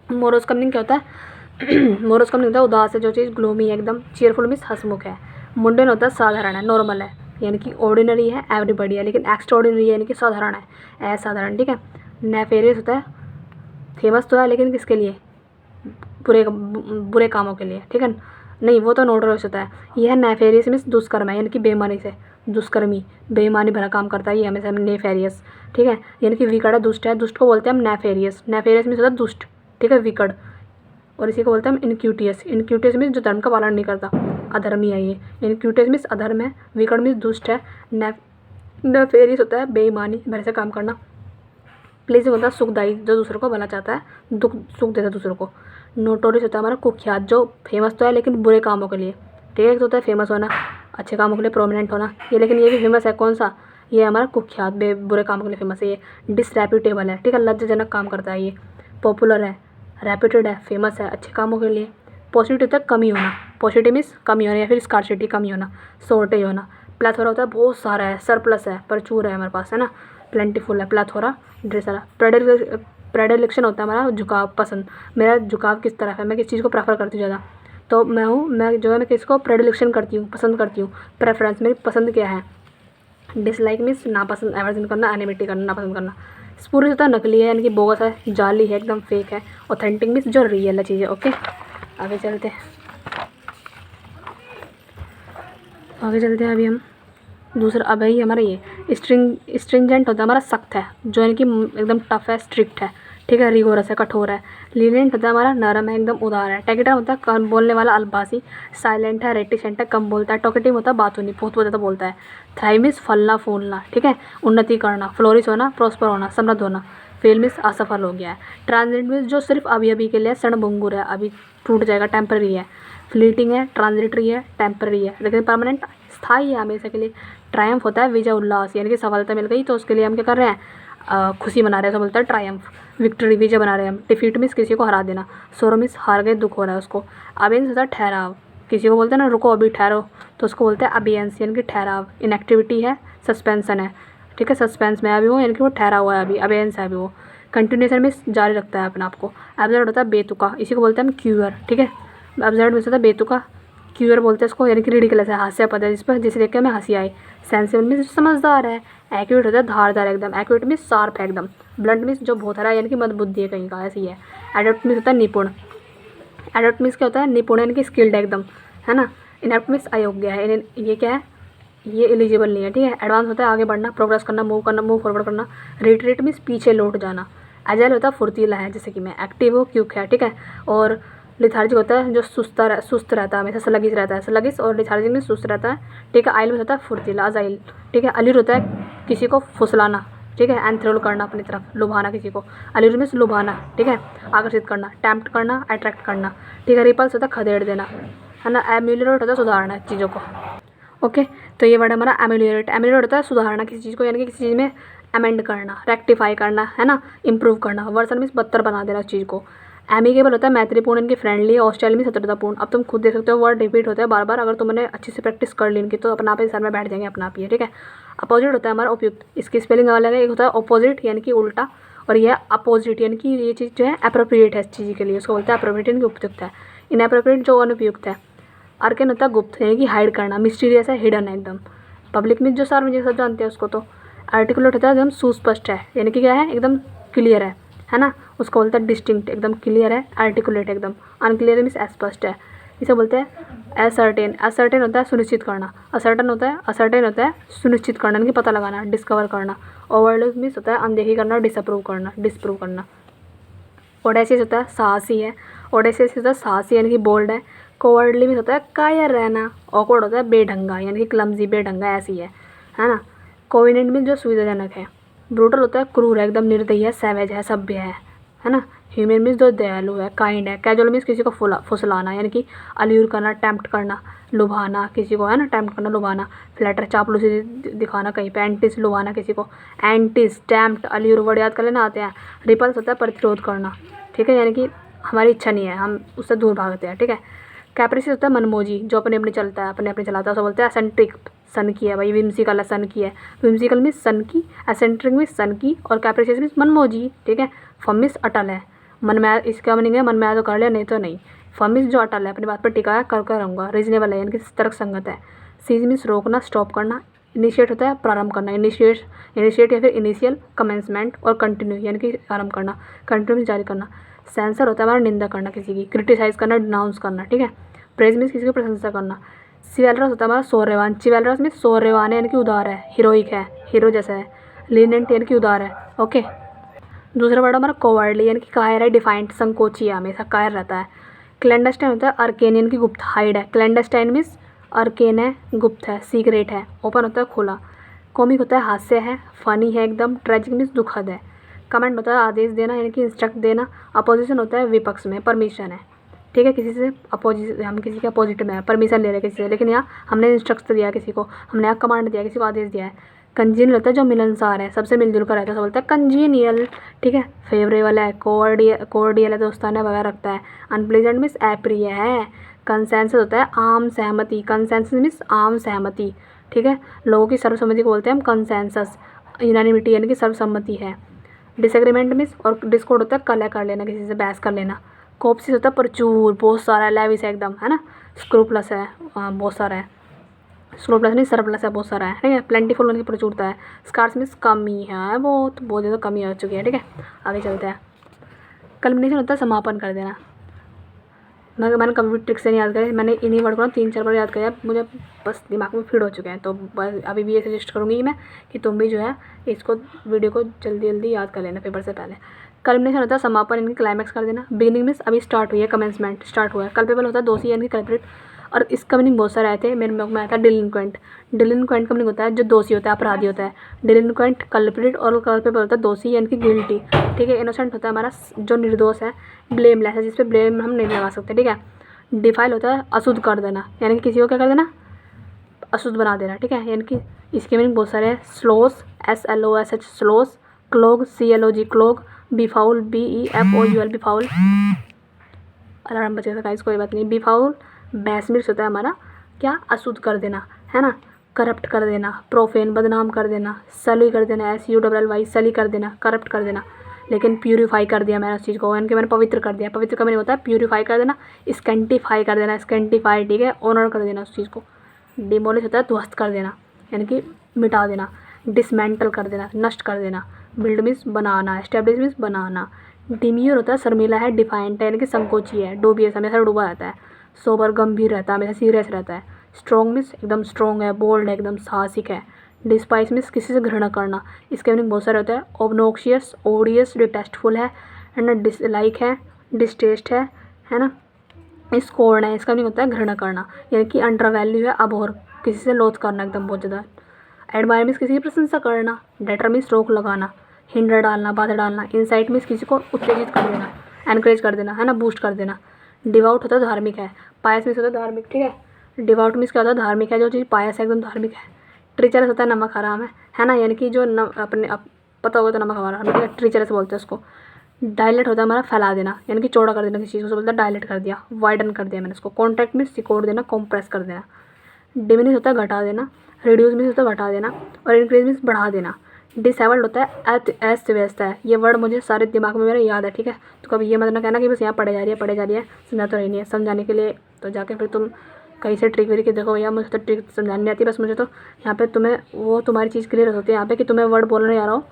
मोरोज का मीनिंग क्या होता है मोरोज का मीनिंग होता है उदास है, जो चीज़ ग्लोमी है एकदम। चीयरफुल मीन्स हंसमुख है। मुंडेन होता है साधारण है, नॉर्मल है, यानी कि ऑर्डिनरी है, एवरीबडी है, लेकिन एक्स्ट्राऑर्डिनरी है यानी कि साधारण है, असाधारण, ठीक है। नेफेरियस होता है फेमस तो है लेकिन किसके लिए, बुरे कामों के लिए, ठीक है। नहीं, वो तो नोटोरियस होता है। यह नेफेरियस मीन्स दुष्कर्म है यानी कि बेईमानी से, दुष्कर्मी बेईमानी भरा काम करता है ये हमेशा नेफेरियस, ठीक है। यानी कि विकट है, दुष्ट है, दुष्ट को बोलते हैं हम नेफेरियस। नेफेरियस मीन्स होता है दुष्ट, ठीक है, विकट। और इसी को बोलते हैं हम इनक्यूटियस। इनक्यूटियस मीन्स जो धर्म का पालन नहीं करता, अधर्मी है ये। इनक्यूटियस मीन्स अधर्म है, विकट मीन्स दुष्ट है। नेफेरियस होता है बेईमानी भरे से काम करना। प्लीजिंग होता है सुखदायी, जो दूसरों को भला चाहता है, सुख देता है दूसरों को। नोटोरियस होता है हमारा कुख्यात, जो फेमस तो है लेकिन बुरे कामों के लिए, ठीक है। एक तो होता है फेमस होना, अच्छे कामों के लिए प्रोमिनेंट होना, ये लेकिन ये भी फेमस है, कौन सा, ये हमारा कुख्यात बुरे कामों के लिए फेमस है। ये डिसरेप्यूटेबल है, ठीक है, लज्जाजनक काम करता है ये। पॉपुलर है, रेप्यूटेड है, फेमस है अच्छे कामों के लिए। पॉजिटिव होता है कमी होना, पॉजिटिव मीन्स कमी होना या फिर स्कार्सिटी, कमी होना, शॉर्टेज होना। प्लेथोरा होता है बहुत सारा है, सरप्लस है, प्रचुर है हमारे पास, है ना। प्लेंटीफुल है, प्लेथोरा, ढेर सारा। प्रेडिलेक्शन होता है हमारा झुकाव, पसंद, मेरा झुकाव किस तरफ है, मैं किस चीज़ को प्रेफर करती हूँ ज़्यादा, तो मैं किसको प्रेडिलेक्शन करती हूँ, पसंद करती हूँ। प्रेफरेंस, मेरी पसंद क्या है। डिसलाइक मीन्स नापसंद, एवर्जन करना, एनिमिटी करना, नापसंद करना। स्पूरियस होता है नकली है यानी कि बोगस है, जाली है, एकदम फेक है। ऑथेंटिक मीन्स जो रियल है चीज़ें, ओके। आगे चलते हैं अभी हम दूसरा। अब है हमारा ये स्ट्रिंजेंट होता है हमारा सख्त है, जो यानी कि एकदम टफ है, स्ट्रिक्ट है, ठीक है, रिगोरस है, कठोर है। लीनियंट होता है हमारा नरम है, एकदम उदार है। टेकेटर होता है कम बोलने वाला, अल्पासी। साइलेंट है, रेटिसेंट है, कम बोलता है। टॉकेटिव होता है बातूनी, बहुत ज़्यादा बोलता है। थ्राइव मीन्स फलना फूलना, ठीक है, उन्नति करना, फ्लोरिश होना, प्रॉस्पर होना, समृद्ध होना। फेल मीन्स असफल हो गया है। ट्रांजिट मीन्स जो सिर्फ अभी अभी के लिए, क्षणभंगुर है, अभी टूट जाएगा, टेम्पररी है। फ्लीटिंग है, ट्रांजिटरी है, टेम्पररी है, लेकिन परमानेंट स्थायी है हमेशा के लिए। ट्रायम्फ होता है विजय उल्लास, यानी कि सफलता मिल गई तो उसके लिए हम क्या कर रहे हैं, खुशी मना रहे हैं, तो बोलता है ट्रायम्फ, विक्ट्री, विजय बना रहे हैं हम। डिफीट मीन्स किसी को हरा देना। सोरो मीन्स हार गए, दुख हो रहा है उसको। अबेंस होता है ठहराव, किसी को बोलते हैं ना रुको अभी ठहरो, तो उसको बोलते हैं अबियंस, यानी कि ठहराव। इनएक्टिविटी है, सस्पेंसन है, ठीक है, सस्पेंस में अभी वो, यानी कि वो ठहरा हुआ है अभी, अबियंस है अभी वो। कंटिन्यूएशन मीन्स जारी रखता है अपने आप को। एब्सर्ड होता है बेतुका, इसी को बोलते हैं हम क्यूअर, ठीक है। एब्सर्ड मीन्स होता है बेतुका, क्यूअर बोलते हैं इसको, यानी कि रिडिकुलस है, हास्य पद है, जिसे देख के हमें हंसी आई। सेंसिबल मीन्स समझदार है। एक्यूरेट होता है धारदार एकदम, एक्यूरेट मीन्स शार्प है एकदम। ब्लंट मीन्स जो भौंथरा है, यानी कि मंदबुद्धि है कहीं का, ऐसी है। एडप्ट मीन्स होता है निपुण। एडप्ट मीन्स क्या होता है, निपुण यानी कि स्किल्ड है एकदम, है ना। इनएप्ट मीन्स अयोग्य है, ये क्या है, ये एलिजिबल नहीं है, ठीक है। एडवांस होता है आगे बढ़ना, प्रोग्रेस करना, मूव फॉरवर्ड करना। रिट्रीट मीन्स पीछे लौट जाना। एजाइल होता है फुर्तीला है, जैसे कि मैं। एक्टिव हो, क्यूक है, ठीक है। और लिथार्जिक होता है जो सुस्त रहता है, हमेशा स्लगिश रहता है, स्लगिश। और लिथार्जिक में सुस्त रहता है, ठीक है। आइल में होता है फुर्तीला, अजाइल, ठीक है। अलीर होता है किसी को फुसलाना, ठीक है, एंथ्रोल करना अपनी तरफ, लुभाना किसी को। अलीर में लुभाना, ठीक है, आकर्षित करना, टेम्प्ट करना, अट्रैक्ट करना, ठीक है। रिपल्स होता है खदेड़ देना, है ना। एम्यूलेट होता है सुधारना चीज़ों को, ओके। तो ये वर्ड हमारा एम्यूलेट। एम्यूलेट होता है सुधारना किसी चीज़ को, यानी कि किसी चीज़ में अमेंड करना, रेक्टिफाई करना, है ना, इंप्रूव करना। वर्सन मीन्स बदतर बना देना उस चीज़ को। एमिकेबल होता है मैत्रीपूर्ण, इनकी फ्रेंडली। हॉस्टाइल में शत्रुतापूर्ण। अब तुम खुद देख सकते हो वर्ड रिपीट होता है बार बार, अगर तुमने अच्छे से प्रैक्टिस कर ली इनकी तो अपना आप ही सर में बैठ जाएंगे अपना आप ही, ठीक है। अपोजिट होता है हमारा उपयुक्त, इसकी स्पेलिंग अलग है। एक होता है अपोजिट यानी कि उल्टा, और यह अपोजिट यानी कि ये चीज़ जो है अप्रोप्रिएट है इस चीज़ के लिए, उसको बोलते हैं अप्रोप्रिएट यानी कि उपयुक्त है। इनअप्रोप्रिएट जो अनुपयुक्त है। अर्केन होता है गुप्त यानी कि हाइड करना, मिस्टीरियस है, हिडन है एकदम। पब्लिक में जो सार्वजनिक सब जानते हैं उसको। तो आर्टिकुलेट होता है एकदम सुस्पष्ट है, यानी कि क्या है, एकदम क्लियर है ना, उसको बोलता है डिस्टिंक्ट, एकदम क्लियर है, आर्टिकुलेट एकदम। अनक्लियर मीन्स अस्पष्ट है। इसे बोलते हैं असर्टेन। असर्टेन होता है सुनिश्चित करना, असर्टेन होता है सुनिश्चित करना, यानी कि पता लगाना, डिस्कवर करना। ओवरलुक मीन्स होता है अनदेखी करना, डिसअप्रूव करना, डिसप्रूव करना। ओडेसियस होता है साहसी है, ओडेसियस होता है साहसी यानी कि बोल्ड है। कोवर्डली मीन्स होता है कायर रहना। ऑकवर्ड होता है बेढंगा यानी कि क्लमजी, बेढंगा ऐसी है ना। कोविनेंट मीन्स जो सुविधाजनक है। ब्रूटल होता है क्रूर है, एकदम निर्दयी है, सैवेज है, सभ्य है ना। ह्यूमन मीन्स जो दयालु है, काइंड है। कैजुअल मीन्स किसी को फुसलाना यानी कि अल्यूर करना, टेम्प्ट करना, लुभाना किसी को, है ना, टेम्प्ट करना, लुभाना। फ्लैटर चापलूसी दिखाना कहीं पे। एंटिस लुभाना किसी को। एंटिस, टेम्प्ट, अल्यूर वर्ड याद कर लेना आते हैं। रिपल्स होता है प्रतिरोध करना, ठीक है, यानी कि हमारी इच्छा नहीं है, हम उससे दूर भागते हैं, ठीक है। कैप्रिसियस होता है मनमोजी, जो अपने अपने चलता है, अपने अपने चलाता है, उसे बोलते हैं एसेंट्रिक, सन की है भाई। विम्सिकल है, सन की है। विम्सिकल मीन्स सन की, एसेंट्रिक मीन्स सन की, और कैप्रिसियस मीन्स मनमोजी, ठीक है। फम मीन्स अटल है, मन में इसका मीनिंग है मन में आया तो कर लिया, नहीं तो नहीं। फम मीन्स जो अटल है, अपनी बात पर टिका है, कर रहूँगा। रीजनेबल है यानी कि तर्क संगत है। सीज मीन्स रोकना, स्टॉप करना। इनिशिएट होता है प्रारंभ करना, इनिशिएट या फिर इनिशियल, कमेंसमेंट, और कंटिन्यू यानी कि आरंभ करना, कंटिन्यू मीन्स जारी करना। सेंसर होता है हमारा निंदा करना किसी की, क्रिटिसाइज करना, डिनाउंस करना, ठीक है। प्रेज मीन्स किसी की प्रशंसा करना। चिवैलरस होता है हमारा शौर्यवान। चिवैलरस मीन्स शौर्यवान है यानी कि उदार है, हीरोइक है, हीरो जैसा है। लीनेंट यानी कि उदार है, ओके। दूसरा वर्ड हमारा कोवर्डली यानी कि कायर है, डिफाइंट, संकोची है, हमेशा कायर रहता है। क्लैंडस्टाइन होता है अर्केन यानी कि गुप्त, हाइड है। क्लैंडस्टाइन मीन्स अर्केन है, गुप्त है, सीक्रेट है। ओपन होता है खुला। कॉमिक होता है हास्य है, फनी है एकदम। ट्रेजिक मीन्स दुखद है। कमेंट होता है आदेश देना यानी कि इंस्ट्रक्ट देना। अपोजिशन होता है विपक्ष में, परमिशन है, ठीक है, किसी से अपोजिट, हम किसी के अपोजिट में है, परमिशन ले रहे हैं किसी से, लेकिन यहाँ हमने इंस्ट्रक्ट दिया किसी को, हमने यहाँ कमांड दिया, किसी को आदेश दिया है। कंजीनियल होता है जो मिलनसार है, सबसे मिलजुल कर रहता है, सब बोलता है कंजीनियल, ठीक है। फेवरेबल है, कोवर्डियल है, दोस्ताना वगैरह रखता है। अनप्लेजेंट मीन्स अप्रिय है। कंसेंसस होता है आम सहमति, कंसेंसस मीन्स आम सहमति, ठीक है। लोगों की सर्वसम्मति को बोलते हैं हम कंसेंसस। यूनानिमिटी यानी कि सर्वसम्मति है। डिसएग्रीमेंट मीन्स, और डिस्कॉर्ड होता है कलह कर लेना, किसी से बहस कर लेना। कोप्सिस होता है प्रचुर, बहुत सारा, लेविस है एकदम, है ना। स्क्रूप्लस है, बहुत सारा है। स्क्रूप्लस नहीं सरप्लस है, बहुत सारा है, ठीक है। प्लेंटीफुल होने की प्रचुरता है। स्कार्स मीन्स कमी है, बहुत ज़्यादा कमी हो चुकी है, ठीक है। आगे चलते हैं। कल्मिनेशन होता है समापन कर देना। मैंने कभी ट्रिक से नहीं याद करें, मैंने इन्हीं वर्ड को 3-4 बार याद किया, मुझे बस दिमाग में फीड हो चुके हैं। तो बस अभी भी ये सजेस्ट करूँगी मैं कि तुम भी जो है इसको, वीडियो को जल्दी जल्दी याद कर लेना पेपर से पहले। कल्मिनेशन होता है समापन यानी क्लाइमैक्स कर देना। बिगिनिंग मीन्स अभी स्टार्ट हुई है, कमेंसमेंट स्टार्ट हुआ है। कल्पेबल होता है दोषी यानी कल्प्रिट, और इसका मीनिंग बहुत सारे आए थे, मेरे दिमाग में आया था डिलिंक्वेंट। डिलिंक्वेंट का मीनिंग होता है जो दोषी होता है, अपराधी होता है। डिलिंक्वेंट, कल्प्रिट, और कल्पेबल होता है दोषी यानी कि गिल्टी, ठीक है। इनोसेंट होता है हमारा जो निर्दोष है, ब्लेमलेस है, जिस पे ब्लेम हम नहीं लगा सकते, ठीक है। डिफाइल होता है अशुद्ध कर देना, यानी कि किसी को क्या कर देना, अशुद्ध बना देना, ठीक है। यानी कि इसके मीनिंग बहुत सारे हैं। स्लोस, SLOSH स्लोस। क्लोग, CLOG क्लोग। बीफाउल, BEFOUL बीफाउल। अलार्म बच गया था गाइस, कोई बात नहीं। बीफाउल बैसमिर्स होता है हमारा क्या, अशुद्ध कर देना, है ना, करप्ट कर देना। प्रोफेन, बदनाम कर देना। सली कर देना, SULLY, सली कर देना, करप्ट कर देना। लेकिन प्यूरीफाई कर दिया मैंने उस चीज़ को, यानी कि मैंने पवित्र कर दिया। पवित्र का मीनिंग होता है प्यूरीफाई कर देना, स्कैंटिफाई कर देना, स्कैंटिफाई, ठीक है, ऑनर कर देना उस चीज़ को। डिमोलिश होता है ध्वस्त कर देना, यानी कि मिटा देना। डिसमेंटल कर देना, नष्ट कर देना। बिल्ड मीन्स बनाना, एस्टेब्लिश मीन्स बनाना। डिम्यूर होता है शर्मीला है, डिफाइंट है यानी कि संकोची है, डूबियस हमेशा डूबा रहता है। सोबर, गंभीर रहता है, हमेशा सीरियस रहता है। स्ट्रॉन्ग मीन्स एकदम स्ट्रॉन्ग है, बोल्ड है, एकदम साहसिक है। डिस्पाइस मीन्स किसी से घृणा करना, इसके मीनिंग बहुत सारे होते हैं। ऑब्नोक्शियस, ओडियस, डिटेस्टफुल है ना, डिसलाइक है, डिस्टेस्ट है ना। स्कोर्न है, इसका मीनिंग होता है घृणा करना, यानी कि अंडर वैल्यू है, अबोर, किसी से लोथ करना एकदम बहुत ज़्यादा। एडमायर मीन्स किसी की प्रशंसा करना। डेटर मीन्स रोक लगाना, हिंडर डालना, बाधा डालना। इंसाइट मीन्स किसी को उत्तेजित कर देना, एनकरेज कर देना, है ना, बूस्ट कर देना। डिवाउट होता है धार्मिक है। पायस मीन्स होता है धार्मिक, ठीक है। डिवाउट मीन्स क्या होता है, धार्मिक है, जो चीज़ पायस है एकदम धार्मिक है। ट्रीचरस होता है नमक हराम है ना, यानी कि जो पता होगा तो नमक हमारा, ठीक है, ट्रीचरस बोलते हैं उसको। डायलेट होता है हमारा फैला देना, यानी कि चौड़ा कर देना किसी चीज़ को, बोलता है डायलेट कर दिया, वाइडन कर दिया मैंने इसको। कॉन्ट्रैक्ट मीन्स सिकोड़ देना, कॉम्प्रेस कर देना। डिमिनिश होता है घटा देना। रिड्यूस मीन्स होता है घटा देना, और इंक्रीज मीन्स बढ़ा देना। डिसेबल्ड होता है अस्त व्यस्त है। ये वर्ड मुझे सारे दिमाग में मेरे याद है, ठीक है। तो कभी ये मत ना कहना कि बस यहाँ पढ़े जा रही है, समझा तो रही नहीं है। समझाने के लिए तो जाके फिर तुम कहीं से ट्रिक विक देखो, भैया मुझे तो ट्रिक समझानी नहीं आती, बस मुझे तो यहाँ पे तुम्हें वो तुम्हारी चीज़ क्लियर होती है यहाँ पे कि तुम्हें वर्ड बोलना नहीं आ रहा हो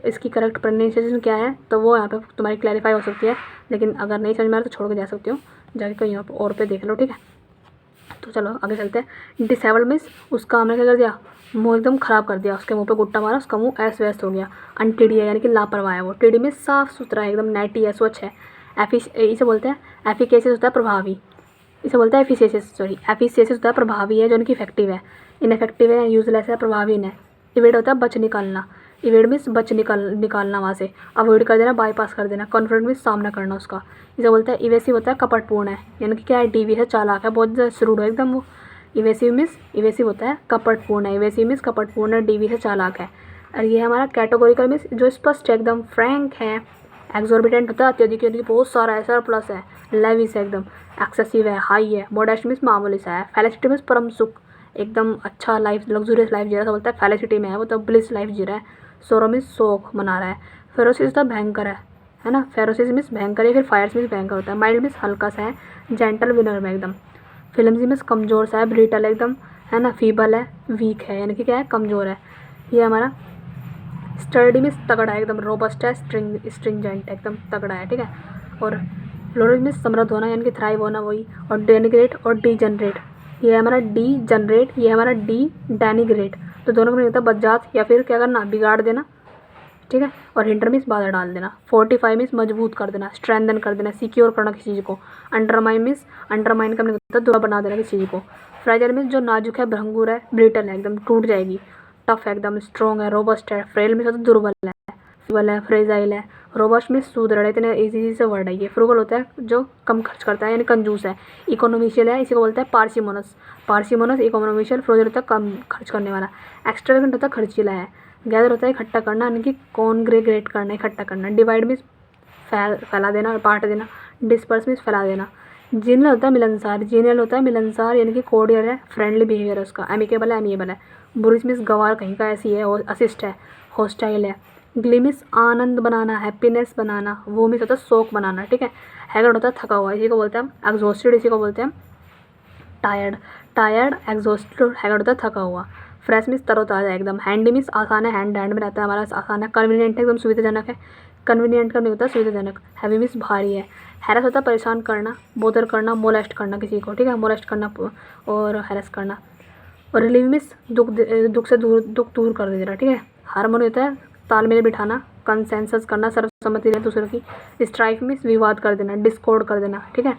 इसकी करेक्ट प्रोनाउंसिएशन क्या है, तो वो यहाँ पे तुम्हारी क्लैरिफाई हो सकती है। लेकिन अगर नहीं समझ में आ रहा तो छोड़ के जा सकती हो, जाके कहीं और पे देख लो, ठीक है। तो चलो आगे चलते हैं। डिसेबल्ड मीन्स उसका हमने क्या कर दिया, मुँह एकदम ख़राब कर दिया, उसके मुँह पे गुट्टा मारा, उसका मुँह ऐस वैस हो गया। अनटिडी है यानी कि लापरवाह है वो। टिडी में साफ़ सुथरा है, एकदम नेटी है, स्वच्छ है। इसे बोलते हैं एफिकेसियस होता है प्रभावी, इसे बोलते हैं एफिशिएसियस, सॉरी एफिशिएसियस होता है प्रभावी है, जो उनकी इफेक्टिव है। इनफेक्टिव है, यूजलेस है, प्रभावी है। इवेड होता है बच निकालना, इवेड मीन्स बच निकालना वहाँ से, अवॉइड कर देना, बाईपास कर देना। कॉन्फिडेंट मीन्स सामना करना उसका। इसे बोलते हैं इवेसिव होता है कपटपूर्ण है, यानी कि क्या है, डीवी है, चालाक है, बहुत ज़्यादा श्रूड है एकदम वो। इवेसिव होता है कपटपूर्ण है, इवेसिव मीन्स कपटपूर्ण है, डीवी है, चालाक है। और ये हमारा कैटेगोरिकल मीन्स जो स्पष्ट है, एकदम फ्रैंक है। एक्सोर्बिटेंट होता है अत्यधिक, यानी कि बहुत सारा है, सरप्लस है। लेविस है एकदम, एक्सेसिव है, हाई है। मॉडेस्ट मीन्स मामूली सा है। फेलिसिटी मीन्स परम सुख, एकदम अच्छा लाइफ, लग्जूरियस लाइफ जी रहा है, तो बोलता है फेलिसिटी में है वो, तो ब्लिस लाइफ जी रहा है। सोरो मीन्स शोक मना रहा है। फेरोसिस तो भयंकर है ना, फेरोसिस मीन्स भयंकर है, फिर फायर्स मीन्स भयंकर होता है। माइल्ड मीन्स हल्का सा है, जेंटल विनर में एकदम। फिल्मजी मीन्स कमज़ोर सा है, ब्रिटल एकदम, है ना, फीबल है, वीक है, यानी कि क्या है, कमज़ोर है। ये हमारा स्टर्डी मीन्स तगड़ा है एकदम, रोबस्ट है, स्ट्रिंजेंट एकदम तगड़ा है, ठीक है। और फ्लोरिश मीन्स समृद्ध होना, यानी कि थ्राइव होना वही। और डेनिग्रेट और डीजनरेट, ये है हमारा डी जनरेट, ये है हमारा डी डेनिग्रेट, तो दोनों का नहीं होता बदजात या फिर क्या करना, बिगाड़ देना, ठीक है। और हिंटर मीन्स बाधा डाल देना। 45 मीन्स मजबूत कर देना, स्ट्रेंथन कर देना, सिक्योर करना किसी चीज़ को। अंडरमाइन का नहीं होता दुबला बना देना किसी चीज़ को। फ्रेजाइल मीन्स जो नाजुक है, भंगुर है, ब्रिटल है, एकदम टूट जाएगी। टफ है एकदम, स्ट्रॉन्ग है, रोबस्ट है। फ्रेल मीन्स होता है दुर्बल है, फीबल है, फ्रेजाइल है। रोबस्ट मीन्स सुदृढ़ है, इतने इजी से वर्ड है ये। फ्रूगल होता है जो कम खर्च करता है, यानी कंजूस है। इकोनॉमिशियल है, इसी को बोलते हैं पार्सिमोनस इकोनॉमिशियल। फ्रोजल होता है कम खर्च करने वाला। एक्सट्रावेगेंट होता है खर्चीला है। गैदर होता है इकट्ठा करना, यानी कि कॉन्ग्रेगेट करना, इकट्ठा करना। डिवाइड मीन्स फैला देना, बांट देना। डिस्पर्स मीन्स फैला देना। जीनियल होता है मिलनसार, यानी कि कोर्डियल है, फ्रेंडली बिहेवियर है उसका। एमिकेबल है, एमिएबल है। बुरिश मीन्स गवार कहीं का, ऐसी है। असिस्ट है, हॉस्टाइल है। ग्ली मीन्स आनंद बनाना, हैप्पीनेस बनाना। वो मीन्स होता है शोक बनाना, ठीक है। हैगर्ड होता है थका हुआ, इसी को बोलते हैं एग्जॉस्टेड, इसी को बोलते हैं टायर्ड, एग्जॉस्टेड। हैगर्ड होता है थका हुआ। फ्रेश मीन्स तरोताज़ा एकदम। हैंडी मीन्स आसान है, हैंड में रहता है हमारा, आसान है। कन्वीनियंट है, एकदम सुविधाजनक है। कन्वीनियंट का नहीं होता सुविधाजनक। हैवी मीन्स भारी है। हैरस होता है परेशान करना, बोदर करना, मोलेस्ट करना किसी को, ठीक है, मोलेस्ट करना और हैरस करना। और रिलीव मीन्स दुख दूर कर देना, ठीक है। हार्मोनी होता है तालमेल बिठाना, कंसेंसस करना, सर्वसम्मति है दूसरों की। स्ट्राइफ मीन्स विवाद कर देना, डिस्कॉर्ड कर देना, ठीक है।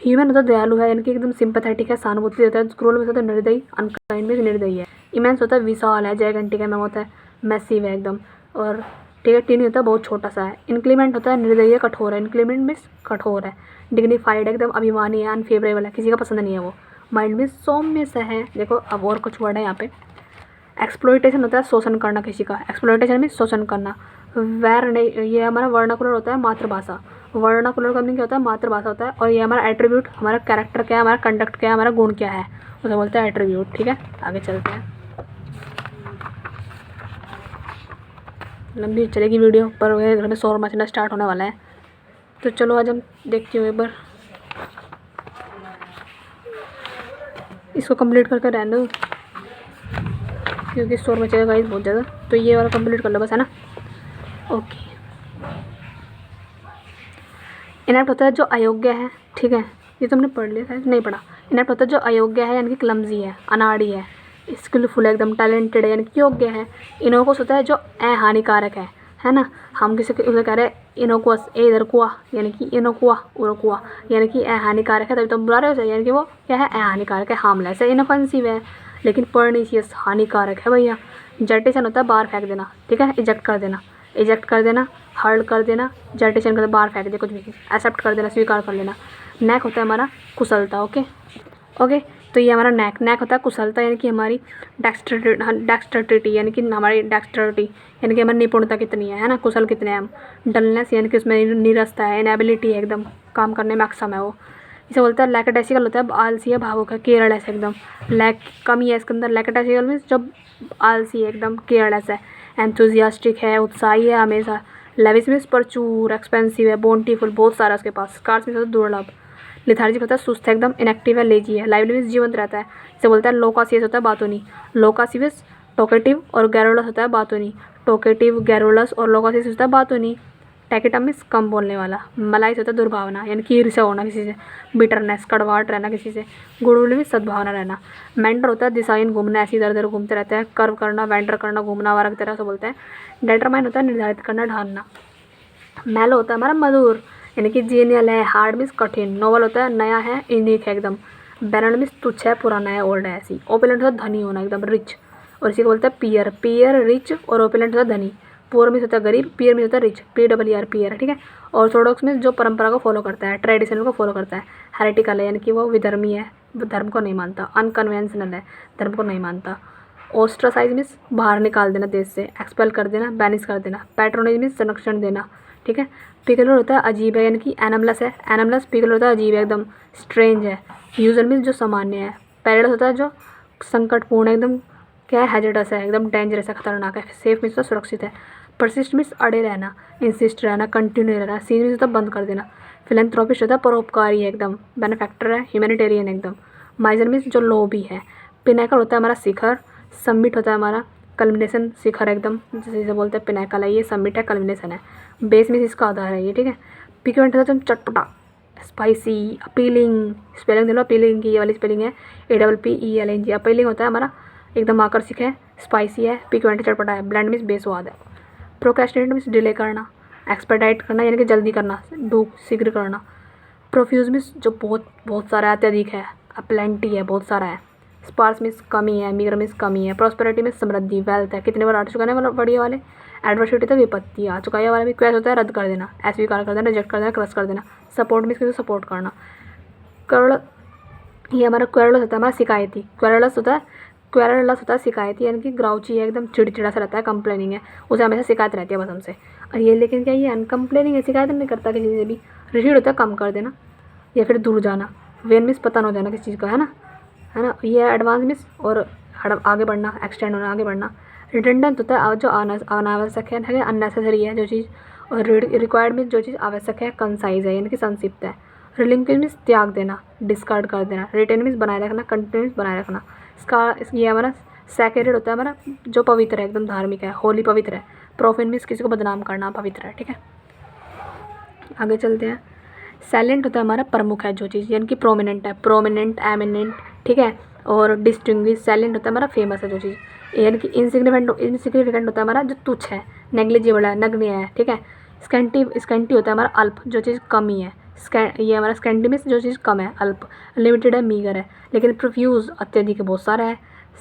ह्यूमन होता है दयालु है, यानी कि एकदम सिंपैथेटिक है, सहानुभूति देता है। क्रूअल में होता है निर्दयी, अनकाइंड में निर्दयी है। इमेंस होता है विशाल है, जयघंटी का मैम होता है मैसिव है एकदम। और ठीक है, टीनी होता है बहुत छोटा सा है। इंक्लीमेंट होता है निर्दयी है, कठोर है। इंक्लीमेंट मीन्स कठोर है। डिग्निफाइड है, एकदम अभिमानी है, अनफेवरेबल है, किसी का पसंद नहीं है वो। माइल्ड मीन्स सौम्य सा है। देखो अब और कुछ वर्ड है यहाँ पे। एक्सप्लॉइटेशन होता है शोषण करना किसी का, एक्सप्लॉइटेशन मीन्स शोषण करना। वैर नहीं, ये हमारा वर्नाकुलर होता है मातृभाषा। वर्नाकुलर का मीनिंग क्या होता है, मातृभाषा होता है। और ये हमारा एट्रीब्यूट, हमारा कैरेक्टर क्या है, हमारा कंडक्ट क्या है, हमारा गुण क्या है, उसे बोलते हैं एट्रीब्यूट, ठीक है। आगे चलते हैं, लंबी चलेगी वीडियो पर घर में शोर मचना स्टार्ट होने वाला है। तो चलो आज हम देखते हुए एक बार इसको कंप्लीट करके रहने दो, क्योंकि शोर मचेगा गाइस बहुत ज़्यादा। तो ये वाला कंप्लीट कर लो बस, है ना। ओके। इनएप्ट होता है जो अयोग्य है, ठीक है, ये तो हमने पढ़ लिया था, नहीं पढ़ा। इनएप्ट होता है जो अयोग्य है, यानी कि क्लमजी है, अनाड़ी है। स्किलफुल है, एकदम टैलेंटेड है, यानी कि योग्य है। इनोकुअस होता है जो अहानिकारक है ना। हम किसी को उसे कह रहे हैं इनोकुअस, ए इधर कुआ, यानी कि इनोकुआ उरकुआ, यानी कि अहानिकारक है, तभी तो बुला रहे हो उसे, यानी कि वो क्या है, अहानिकारक है, हार्मलेस है, इनऑफेंसिव है। लेकिन पर्निशियस हानिकारक है भैया। जर्टेशन होता है बाहर फेंक देना, ठीक है, इजेक्ट कर देना, हर्ल कर देना, जर्टेशन कर बाहर फेंक दे, कुछ भी। एक्सेप्ट कर देना, स्वीकार कर लेना। नेक होता है हमारा कुशलता, ओके। तो ये हमारा नेक होता है कुशलता, यानी कि हमारी डेक्स्टरिटी, यानी कि हमारी डेक्स्टरिटी, यानी कि हमारी निपुणता कितनी है ना, कुशल कितने हैं हम। डलनेस, यानी कि उसमें नीरसता है, इनेबिलिटी है, एकदम काम करने में अक्षम है वो। इसे बोलते हैं लैकेडेसिकल, होता है आलसी है, भावुक है, केयरलेस है एकदम। लैक कमी है इसके अंदर। लैकेडेसिकल मीन्स जब आलसी है, एकदम केयरलेस है। एंथुजियास्टिक है, उत्साही है हमेशा। लेविश मीन्स प्रचुर, एक्सपेंसिव है, बोंटीफुल, बहुत सारा उसके पास। स्कार्स मीन्स दुर्लभ। लिथार्जिक होता है सुस्त है, एकदम इनएक्टिव है, लेजी है। लाइवली मीन्स जीवंत रहता है। इसे बोलता है लोकासियस, होता है बातूनी। लोकासियस टॉकेटिव, और गैरोलस होता है बातूनी। टोकेटिव, गैरुलस और लोगोसिस होता है बातूनी। टैकेटम मीन्स कम बोलने वाला। मलाइस होता है दुर्भावना यानी कि ईर्ष्या होना किसी से, बिटरनेस कड़वाहट रहना किसी से। गुडविल मीन्स सद्भावना रहना। मेंटर होता है दिशाहीन घूमना, ऐसे इधर उधर घूमते रहते हैं। कर्व करना, वेंटर करना, घूमना वारकते रहना, बोलते हैं। डेटरमाइन होता है निर्धारित करना, ढालना। मेलो होता है हमारा मधुर यानी कि जीनियल है। हार्ड मीन्स कठिन। नोवल होता है नया है, यूनिक है एकदम। बैनर्ड मीन्स तुच्छ है, पुराना है, ओल्ड है, ऐसी। ओपुलेंट होता है धनी होना एकदम, रिच। और इसी को बोलते हैं पियर। पियर रिच और ओपुलेंट होता है धनी। पुअर मीन्स होता है गरीब, पियर मीन्स होता है रिच, PWR पियर, ठीक है। ऑर्थोडॉक्स मीन्स जो परंपरा को फॉलो करता है, ट्रेडिशनल को फॉलो करता है। हेरेटिकल है यानी कि वो विधर्मी है, धर्म को नहीं मानता। अनकन्वेंशनल है, धर्म को नहीं मानता। ओस्ट्रासाइज मीन्स बाहर निकाल देना देश से, एक्सपेल कर देना, बैनिश कर देना। पैट्रोनेज मीन्स संरक्षण देना, ठीक है। पिकुलर होता है अजीब है यानी कि एनमलस है। एनमलस पिकुलर होता है अजीब है एकदम, स्ट्रेंज है। यूजुअल मीन्स जो सामान्य है। पैरेडस होता है जो संकटपूर्ण है एकदम, क्या है, हैजर्डस है एकदम, डेंजरस है, खतरनाक है। सेफ मीन्स तो सुरक्षित है। परसिस्ट मीन्स अड़े रहना, इंसिस्ट रहना, कंटिन्यू रहना। सीज मीन्स होता है बंद कर देना। फिलेंथ्रोपिस्ट होता है परोपकारी है एकदम, बेनिफैक्टर है, ह्यूमैनिटेरियन एकदम। माइजर मीन्स जो लोभी है। पिनेकल होता है हमारा शिखर। समिट होता है हमारा कल्मिनेशन, शिखर एकदम, जैसे बोलते हैं पिनेकल है ये, समिट है, कल्मिनेशन है। बेस मीन्स इसका आधार है ये, ठीक है। पिक्वेंट होता है चटपटा, स्पाइसी, अपीलिंग। स्पेलिंग देख लो, अपीलिंग की ये वाली स्पेलिंग है APPELING। अपीलिंग होता है हमारा एकदम आकर्षक है, स्पाइसी है, पिक्वेंट चटपटा है। ब्लेंड मीन्स बेस्वाद है। प्रोक्रेस्टिनेट मीन्स डिले करना, एक्सपेडाइट करना यानी कि जल्दी करना, शीघ्र करना। प्रोफ्यूज मीन्स जो बहुत बहुत सारा है, अत्यधिक है, प्लेंटी है, बहुत सारा है। स्पार्स मीन्स कमी है, मीगर मीन्स कमी है। प्रॉस्पेरिटी मीन्स समृद्धि, वेल्थ है। कितने बार आ चुका है मतलब बढ़िया वाले। एडवर्सिटी तो विपत्ति आ चुका है वाला भी। क्वेश्चन होता है रद्द कर देना, अस्वीकार कर देना, रिजेक्ट कर देना, क्रश कर देना। सपोर्ट मीन्स किसी को सपोर्ट करना। कर्ल ये हमारा क्वेरलस होता है हमारा शिकायती। क्वेरलस होता है शिकायती यानी कि ग्राउची है एकदम, चिड़चिड़ा सा रहता है, कंप्लेनिंग है, उसे हमेशा शिकायत रहती है बस हमसे। और ये लेकिन क्या ये अनकम्प्लेनिंग है, शिकायत नहीं करता किसी से भी। रिसीड होता है कम कर देना या फिर दूर जाना। वेन मीन्स पतन हो जाना किसी चीज़ का, है ना। ये एडवांस मीन्स और आगे बढ़ना, एक्सटेंड होना, आगे बढ़ना। रिडंडेंट होता है जो अनावश्यक है, अननेसेसरी है जो चीज़। और रिक्वायर्ड मीन्स जो चीज़ आवश्यक है, कंसाइज है यानी कि संक्षिप्त है। रिलिंक्विश मीन्स त्याग देना, डिस्कार्ड कर देना। रिटेन मीन्स बनाए रखना, कंटिन्यू मीन्स बनाए रखना। इसका ये हमारा सैक्रेड होता है हमारा जो पवित्र है एकदम, धार्मिक है, होली पवित्र है। प्रोफेन मीन्स किसी को बदनाम करना, पवित्र है, ठीक है। आगे चलते हैं। साइलेंट होता है हमारा प्रमुख है जो चीज़ यानी कि प्रोमिनेंट है, प्रोमिनेंट, एमिनेंट, ठीक है। और डिस्टिंग्विश। साइलेंट होता है हमारा फेमस है जो चीज़ यानी कि इनसिग्निफिकेंट होता है हमारा जो तुच्छ है, नेग्लिजिबल है, नगण्य है, ठीक है। स्कैंटी होता है हमारा अल्प, जो चीज़ कमी है। ये हमारा स्कैंटी मीन्स जो चीज़ कम है, अल्प। लिमिटेड है, मीगर है। लेकिन प्रोफ्यूज अत्यधिक है, बहुत सारा है।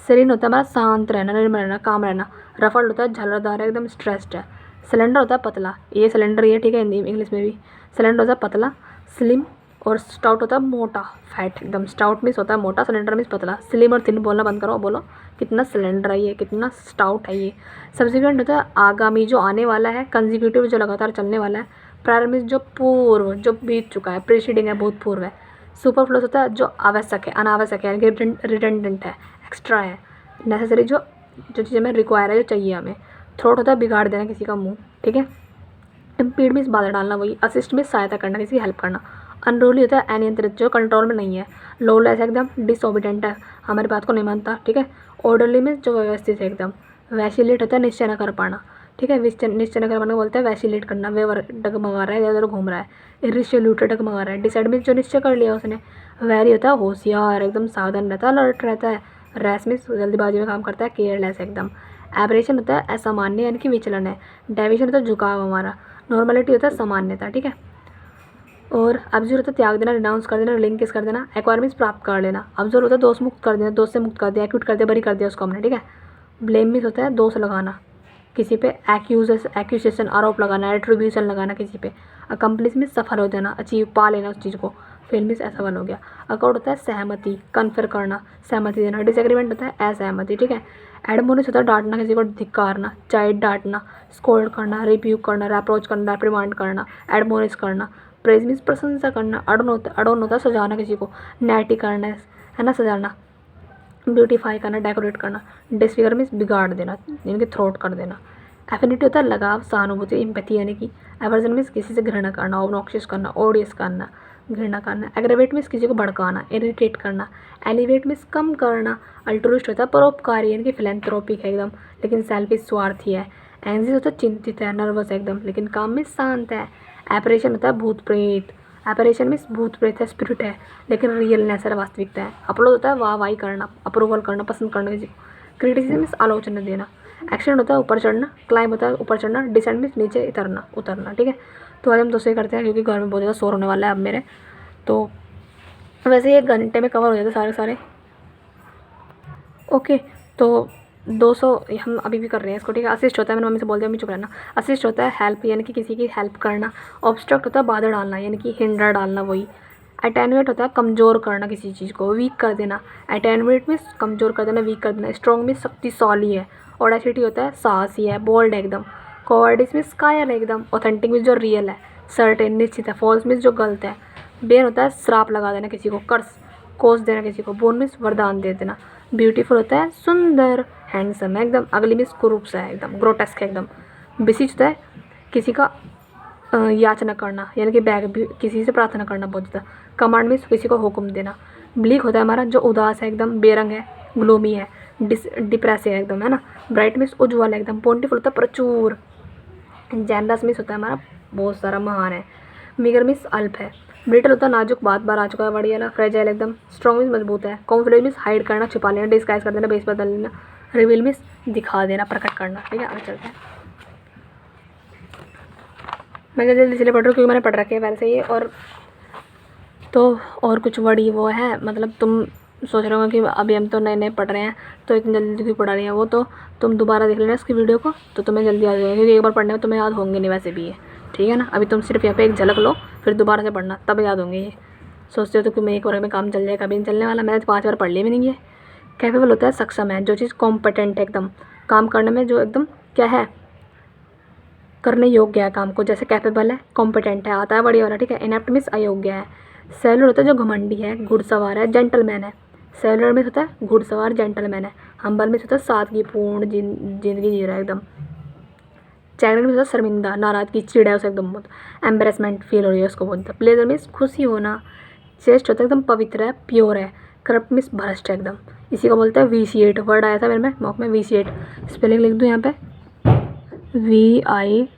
सेरेन होता है हमारा शांत रहना, निर्मल रहना, काम रहना। रफल्ड होता है झलकदार है एकदम, स्ट्रेस्ड है। सिलेंडर होता है पतला, ये सिलेंडर ये, ठीक है, हिंदी इंग्लिश में भी। सिलेंडर होता है पतला, स्लिम। और स्टाउट होता है मोटा, फैट एकदम। स्टाउट मीन्स होता है मोटा, सिलेंडर मीन्स पतला। स्लिम और थिन बोलना बंद करो, बोलो कितना सिलेंडर है ये, कितना स्टाउट है ये। सब्सिक्वेंट होता है आगामी, जो आने वाला है। कंजिक्यूटिव जो लगातार चलने वाला है। प्रायर मीन्स जो पूर्व, जो बीत चुका है। प्रीसीडिंग है, बहुत पूर्व है। सुपरफ्लूस होता है जो आवश्यक है, अनावश्यक है, रिडेंडेंट है, एक्स्ट्रा है। नेसेसरी जो चीज़ हमें रिक्वायर है, जो चाहिए हमें। थ्रोट होता है बिगाड़ देना किसी का मुँह, ठीक है। इम्पीड मीन्स बाधा डालना, वही। असिस्ट मीन्स सहायता करना, किसी की हेल्प करना। अनरूली होता है अनियंत्रित, जो कंट्रोल में नहीं है। लॉलेस एकदम, डिसओबीडेंट है, हमारी बात को नहीं मानता, ठीक है। ऑर्डरली मीन्स जो व्यवस्थित है एकदम। वैसिलेट होता है निश्चय न कर पाना, ठीक है। निश्चय न कर पाना बोलते हैं वैसिलेट करना, वे डगमगा रहा है, इधर उधर घूम रहा है। इरिसोल्यूट डगमगा रहा है। डिसाइड मीन्स जो निश्चय कर लिया उसने। वेरी होता है होशियार, एकदम सावधान रहता है, अलर्ट रहता है। रैश मीन्स जल्दीबाजी में काम करता है, केयरलेस एकदम। एबरेशन होता है असामान्य यानी कि विचलन है। डेविएशन होता है झुकाव हमारा। नॉर्मलिटी होता है सामान्यता, ठीक है। और अब्जूर होता है त्याग देना, रिनाउंस कर देना, रिलिंक्विश कर देना। एक्वायर मीन्स प्राप्त कर लेना। अब्जूर होता है दोष मुक्त कर देना, दोष से मुक्त कर दिया, एक्यूट कर दिया, बरी कर दिया उसको हमने, ठीक है। ब्लेम मीन्स होता है दोष लगाना किसी पे, एक्यूजेशन आरोप लगाना, एट्रीब्यूशन लगाना किसी पे। अकम्प्लिश मीन्स सफल हो जाना, अचीव पा लेना उस चीज़ को। फेल मीन्स असफल हो गया। अकॉर्ड होता है सहमति, कन्फर करना, सहमति देना। डिसएग्रीमेंट होता है असहमति, ठीक है। एडमोनिश होता है डांटना, किसी को धिक्कारना, चाइड डांटना, स्कोल्ड करना, रिब्यूक करना, रेप्रोच करना, रिप्रिमांड करना, एडमोनिश करना। प्रेज मीन्स प्रशंसा करना। अडोन होता है सजाना किसी को, नैटी करना है ना, सजाना। ब्यूटीफाई करना, डेकोरेट करना। डिसफिगर मीन्स बिगाड़ देना यानी कि थ्रोट कर देना। एफिनिटी होता है लगाव, सहानुभूति, एम्पैथी यानी कि। एवर्जन मीन्स किसी से घृणा करना, ऑब्नॉक्शियस करना, ओडियस करना, घृणा करना। एग्रेवेट मीन्स किसी को भड़काना, इरिटेट करना। एलिवेट मीन्स कम करना। अल्ट्रुइस्ट होता है परोपकारी यानी कि फिलैंथ्रोपिक है एकदम, लेकिन सेल्फिश स्वार्थी है। एंग्जियस होता है चिंतित है, नर्वस है एकदम, लेकिन काम में शांत है। एपरेशन होता है भूत प्रेत, एपरेशन मीन्स भूत प्रेत है, स्पिरिट है, लेकिन रियलनेस है, वास्तविकता है। अपलोड होता है वाह वाही करना, अप्रूवल करना, पसंद करना किसी को। क्रिटिसिज्म मीन्स आलोचना देना। एक्शन होता है ऊपर चढ़ना, क्लाइम होता है ऊपर चढ़ना, डिसेंड मीन्स नीचे उतरना। ठीक है, तो आज हम दूसरे करते हैं क्योंकि घर में बहुत ज़्यादा शोर होने वाला है अब मेरे। तो वैसे 1 घंटे में कवर हो जाते सारे। ओके, तो 200 हम अभी भी कर रहे हैं इसको। ठीक है, असिस्ट होता है, मैंने मम्मी से बोल दिया, मम्मी चुप रहना। असिस्ट होता है हेल्प, यानी कि किसी की हेल्प करना। ऑब्स्ट्रक्ट होता है बाधा डालना, यानी कि हिंडर डालना, वही। अटेनुएट होता है कमज़ोर करना किसी चीज़ को, वीक कर देना। अटेनुएट मीन्स कमज़ोर कर देना, वीक कर देना। स्ट्रॉन्ग मीन्स शक्तिशाली है। ऑडेसिटी होता है साहसी है, बोल्ड है एकदम। कोवर्डिस मीन्स कायर है एकदम। ऑथेंटिक मीन्स जो रियल है, सर्टेन निश्चित है। फॉल्स मीन्स जो गलत है। बेन होता है श्राप लगा देना किसी को, कर्स, कोस देना किसी को। बोन मीन्स वरदान दे देना। ब्यूटीफुल होता है सुंदर, हैंडसम है एकदम। अगली मीन्स कुरूप है एकदम, ग्रोटेस्क है एकदम। बिसीच होता है किसी का याचना करना, यानी कि किसी से प्रार्थना करना बहुत ज़्यादा। कमांड मीन्स किसी को हुक्म देना। ब्लीक होता है हमारा जो उदास है एकदम, बेरंग है, ग्लूमी है, डिप्रेसिव है एकदम, है ना। ब्राइट मीन्स उज्ज्वल है एकदम। पोंटिफुल होता है प्रचुर। जेनरस मीन्स होता है हमारा बहुत सारा, महान है। मीगर मीन्स अल्प है। ब्रिटल होता है नाजुक, बार आ चुका है, बढ़िया ना। फ्रेजाइल एकदम। स्ट्रॉन्ग मीन्स मजबूत है। कॉन्फिडेंस मीन्स हाइड करना, छिपा लेना, डिस्गाइज कर देना, बेस बदल लेना। रिवील मीन्स दिखा देना, प्रकट करना। ठीक है, आगे चलते हैं। मैं जल्दी इसलिए पढ़ रही हूँ क्योंकि मैंने पढ़ रखे हैं वैसे ही। और कुछ वर्ड ही वो है, मतलब तुम सोच रहे हो कि अभी हम तो नए पढ़ रहे हैं तो इतनी जल्दी क्यों पढ़ा रही हैं, वो तो तुम दोबारा देख लेना इसकी वीडियो को, तो तुम्हें जल्दी याद हो जाएगा, क्योंकि एक बार पढ़ने में तुम्हें याद होंगे नहीं वैसे भी ये। ठीक है ना, अभी तुम सिर्फ यहाँ पे एक झलक लो, फिर दोबारा से पढ़ना, तब याद होंगे ये। सोचते हो तो कि मैं एक बार में काम चल जाएगा, कभी नहीं चलने वाला। मैंने तो 5 बार पढ़ लिए भी नहीं है। कैपेबल होता है सक्षम है, जो चीज़ कॉम्पिटेंट है एकदम, काम करने में जो एकदम क्या है, करने योग्य है काम को, जैसे कैपेबल है, कॉम्पिटेंट है, आता है बढ़िया वाला। ठीक है, इनेप्ट मीन्स अयोग्य है। सेलर होता है जो घमंडी है, घुड़सवार है, जेंटलमैन है। सेलर मीन्स होता है घुड़सवार, जेंटलमैन है। हम्बल मीन्स होता है सादगीपूर्ण जिंदगी जी रहा है एकदम। चैग्रेंट मीन्स होता है शर्मिंदा, नाराज़गी, चिड़ है उसे एकदम बहुत, एम्बेरसमेंट फील हो रही है उसको बहुत। प्लेजर मीन्स खुशी होना। चेस्ट होता है एकदम पवित्र है, प्योर है। करप्ट मीन्स भ्रष्ट है एकदम। इसी को बोलते हैं वीशिएट। वर्ड आया था मेरे में मॉक में, वीशिएट। स्पेलिंग लिख दूँ यहाँ पे, VITIAT।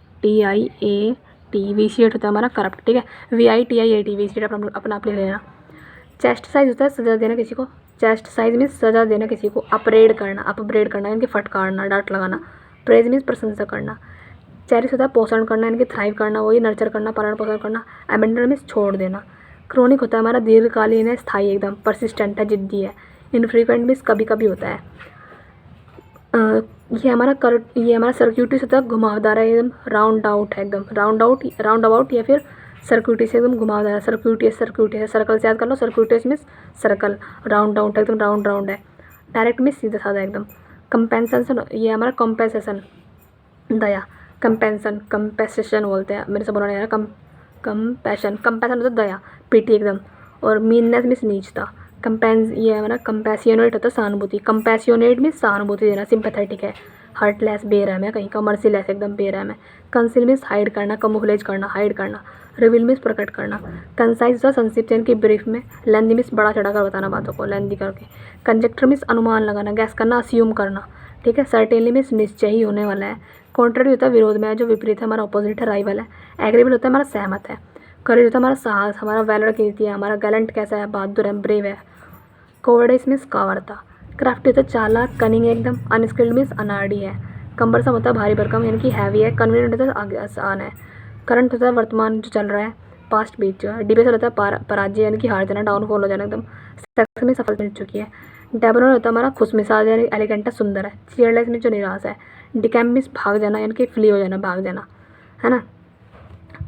वीशिएट होता है हमारा करप्ट। ठीक है, VITIAT, वीशिएट अपना आप लिख लेना। चेस्ट साइज होता है सजा देना किसी को। चेस्ट साइज मीन्स सजा देना किसी को। अपब्रेड करना यानी कि फटकारना, डांट लगाना। प्रेज मीन्स प्रशंसा करना। चेरिश होता है पोषण करना, यानी कि थ्राइव करना, वही नर्चर करना, पालन पोषण करना। अबेंडन मीन्स छोड़ देना। क्रोनिक होता है हमारा दीर्घकालीन है, स्थायी एकदम, परसिस्टेंट है, जिद्दी है। इनफ्रीक्वेंट मीन्स कभी कभी होता है। ये हमारा सर्क्यूटिस होता है घुमावदार है एकदम, राउंड आउट है एकदम, राउंड अबाउट या फिर सर्क्यूटिस एकदम घुमावदार। सर्क्यूटियस है, सर्कल से याद कर लो। सर्क्यूटियस मीन्स सर्कल, राउंड आउट एकदम, राउंड है। डायरेक्ट मीन्स सीधा साधा एकदम। कंपेंसेशन, ये हमारा कंपेंसेशन, दया। कंपेंसेशन बोलते हैं, मेरे से बोलना नहीं आ रहा। कंपैशन होता है दया, पीटी एकदम। और मीननेस मीन्स नीचता। ये हमारा कंपैसियोनेट होता है सहानुभूति। कंपैसियोनेट मीन्स सहानुभूति देना, सिंपैथेटिक है। हार्टलेस, बेरहम है कहीं का, मर्सीलेस एकदम बेरहम है। कंसील मीन्स हाइड करना, कमुफलेज करना, हाइड करना। रिवील मीन्स प्रकट करना। कंसाइज होता है संक्षिप्त यानी कि ब्रीफ में। लेंदी मीन्स बड़ा चढ़ा कर बताना बातों को, लेंदी करके। कंजेक्टर मीन्स अनुमान लगाना, गैस करना, अस्यूम करना। ठीक है, सर्टेनली मीन्स निश्चय ही होने वाला है। कॉन्ट्ररी होता है विरोध में, जो विपरीत है, हमारा ऑपोजिट है, राइवल है। एग्रीबल होता है हमारा सहमत है। करेज होता है हमारा साहस, हमारा वैलर कीर्ति है, हमारा गैलेंट कैसा है, बहादुर है, ब्रेव है। कोवर्डिस मीन्स कावरता। क्राफ्टी होता है चालाक, कनिंग एकदम। अनस्किल्ड मीन्स अनाड़ी है। कम्बरसम होता है भारी भरकम यानी कि हैवी है। कन्वीनियंट होता है आगे आसान है। करंट होता है वर्तमान जो चल रहा है, पास्ट बीत जो है। डिबेसल होता है पराजय यानी कि हार जाना, डाउनफॉल हो जाना एकदम। सक्सेस में सफल मिल चुकी है। डेबरन होता है हमारा खुशमिजाज यानी एलिगेंट है, सुंदर है। चीयरलेस में जो निराश है। डिकैम्प मीन्स भाग जाना यानी कि फ्ली हो जाना, भाग जाना, है ना।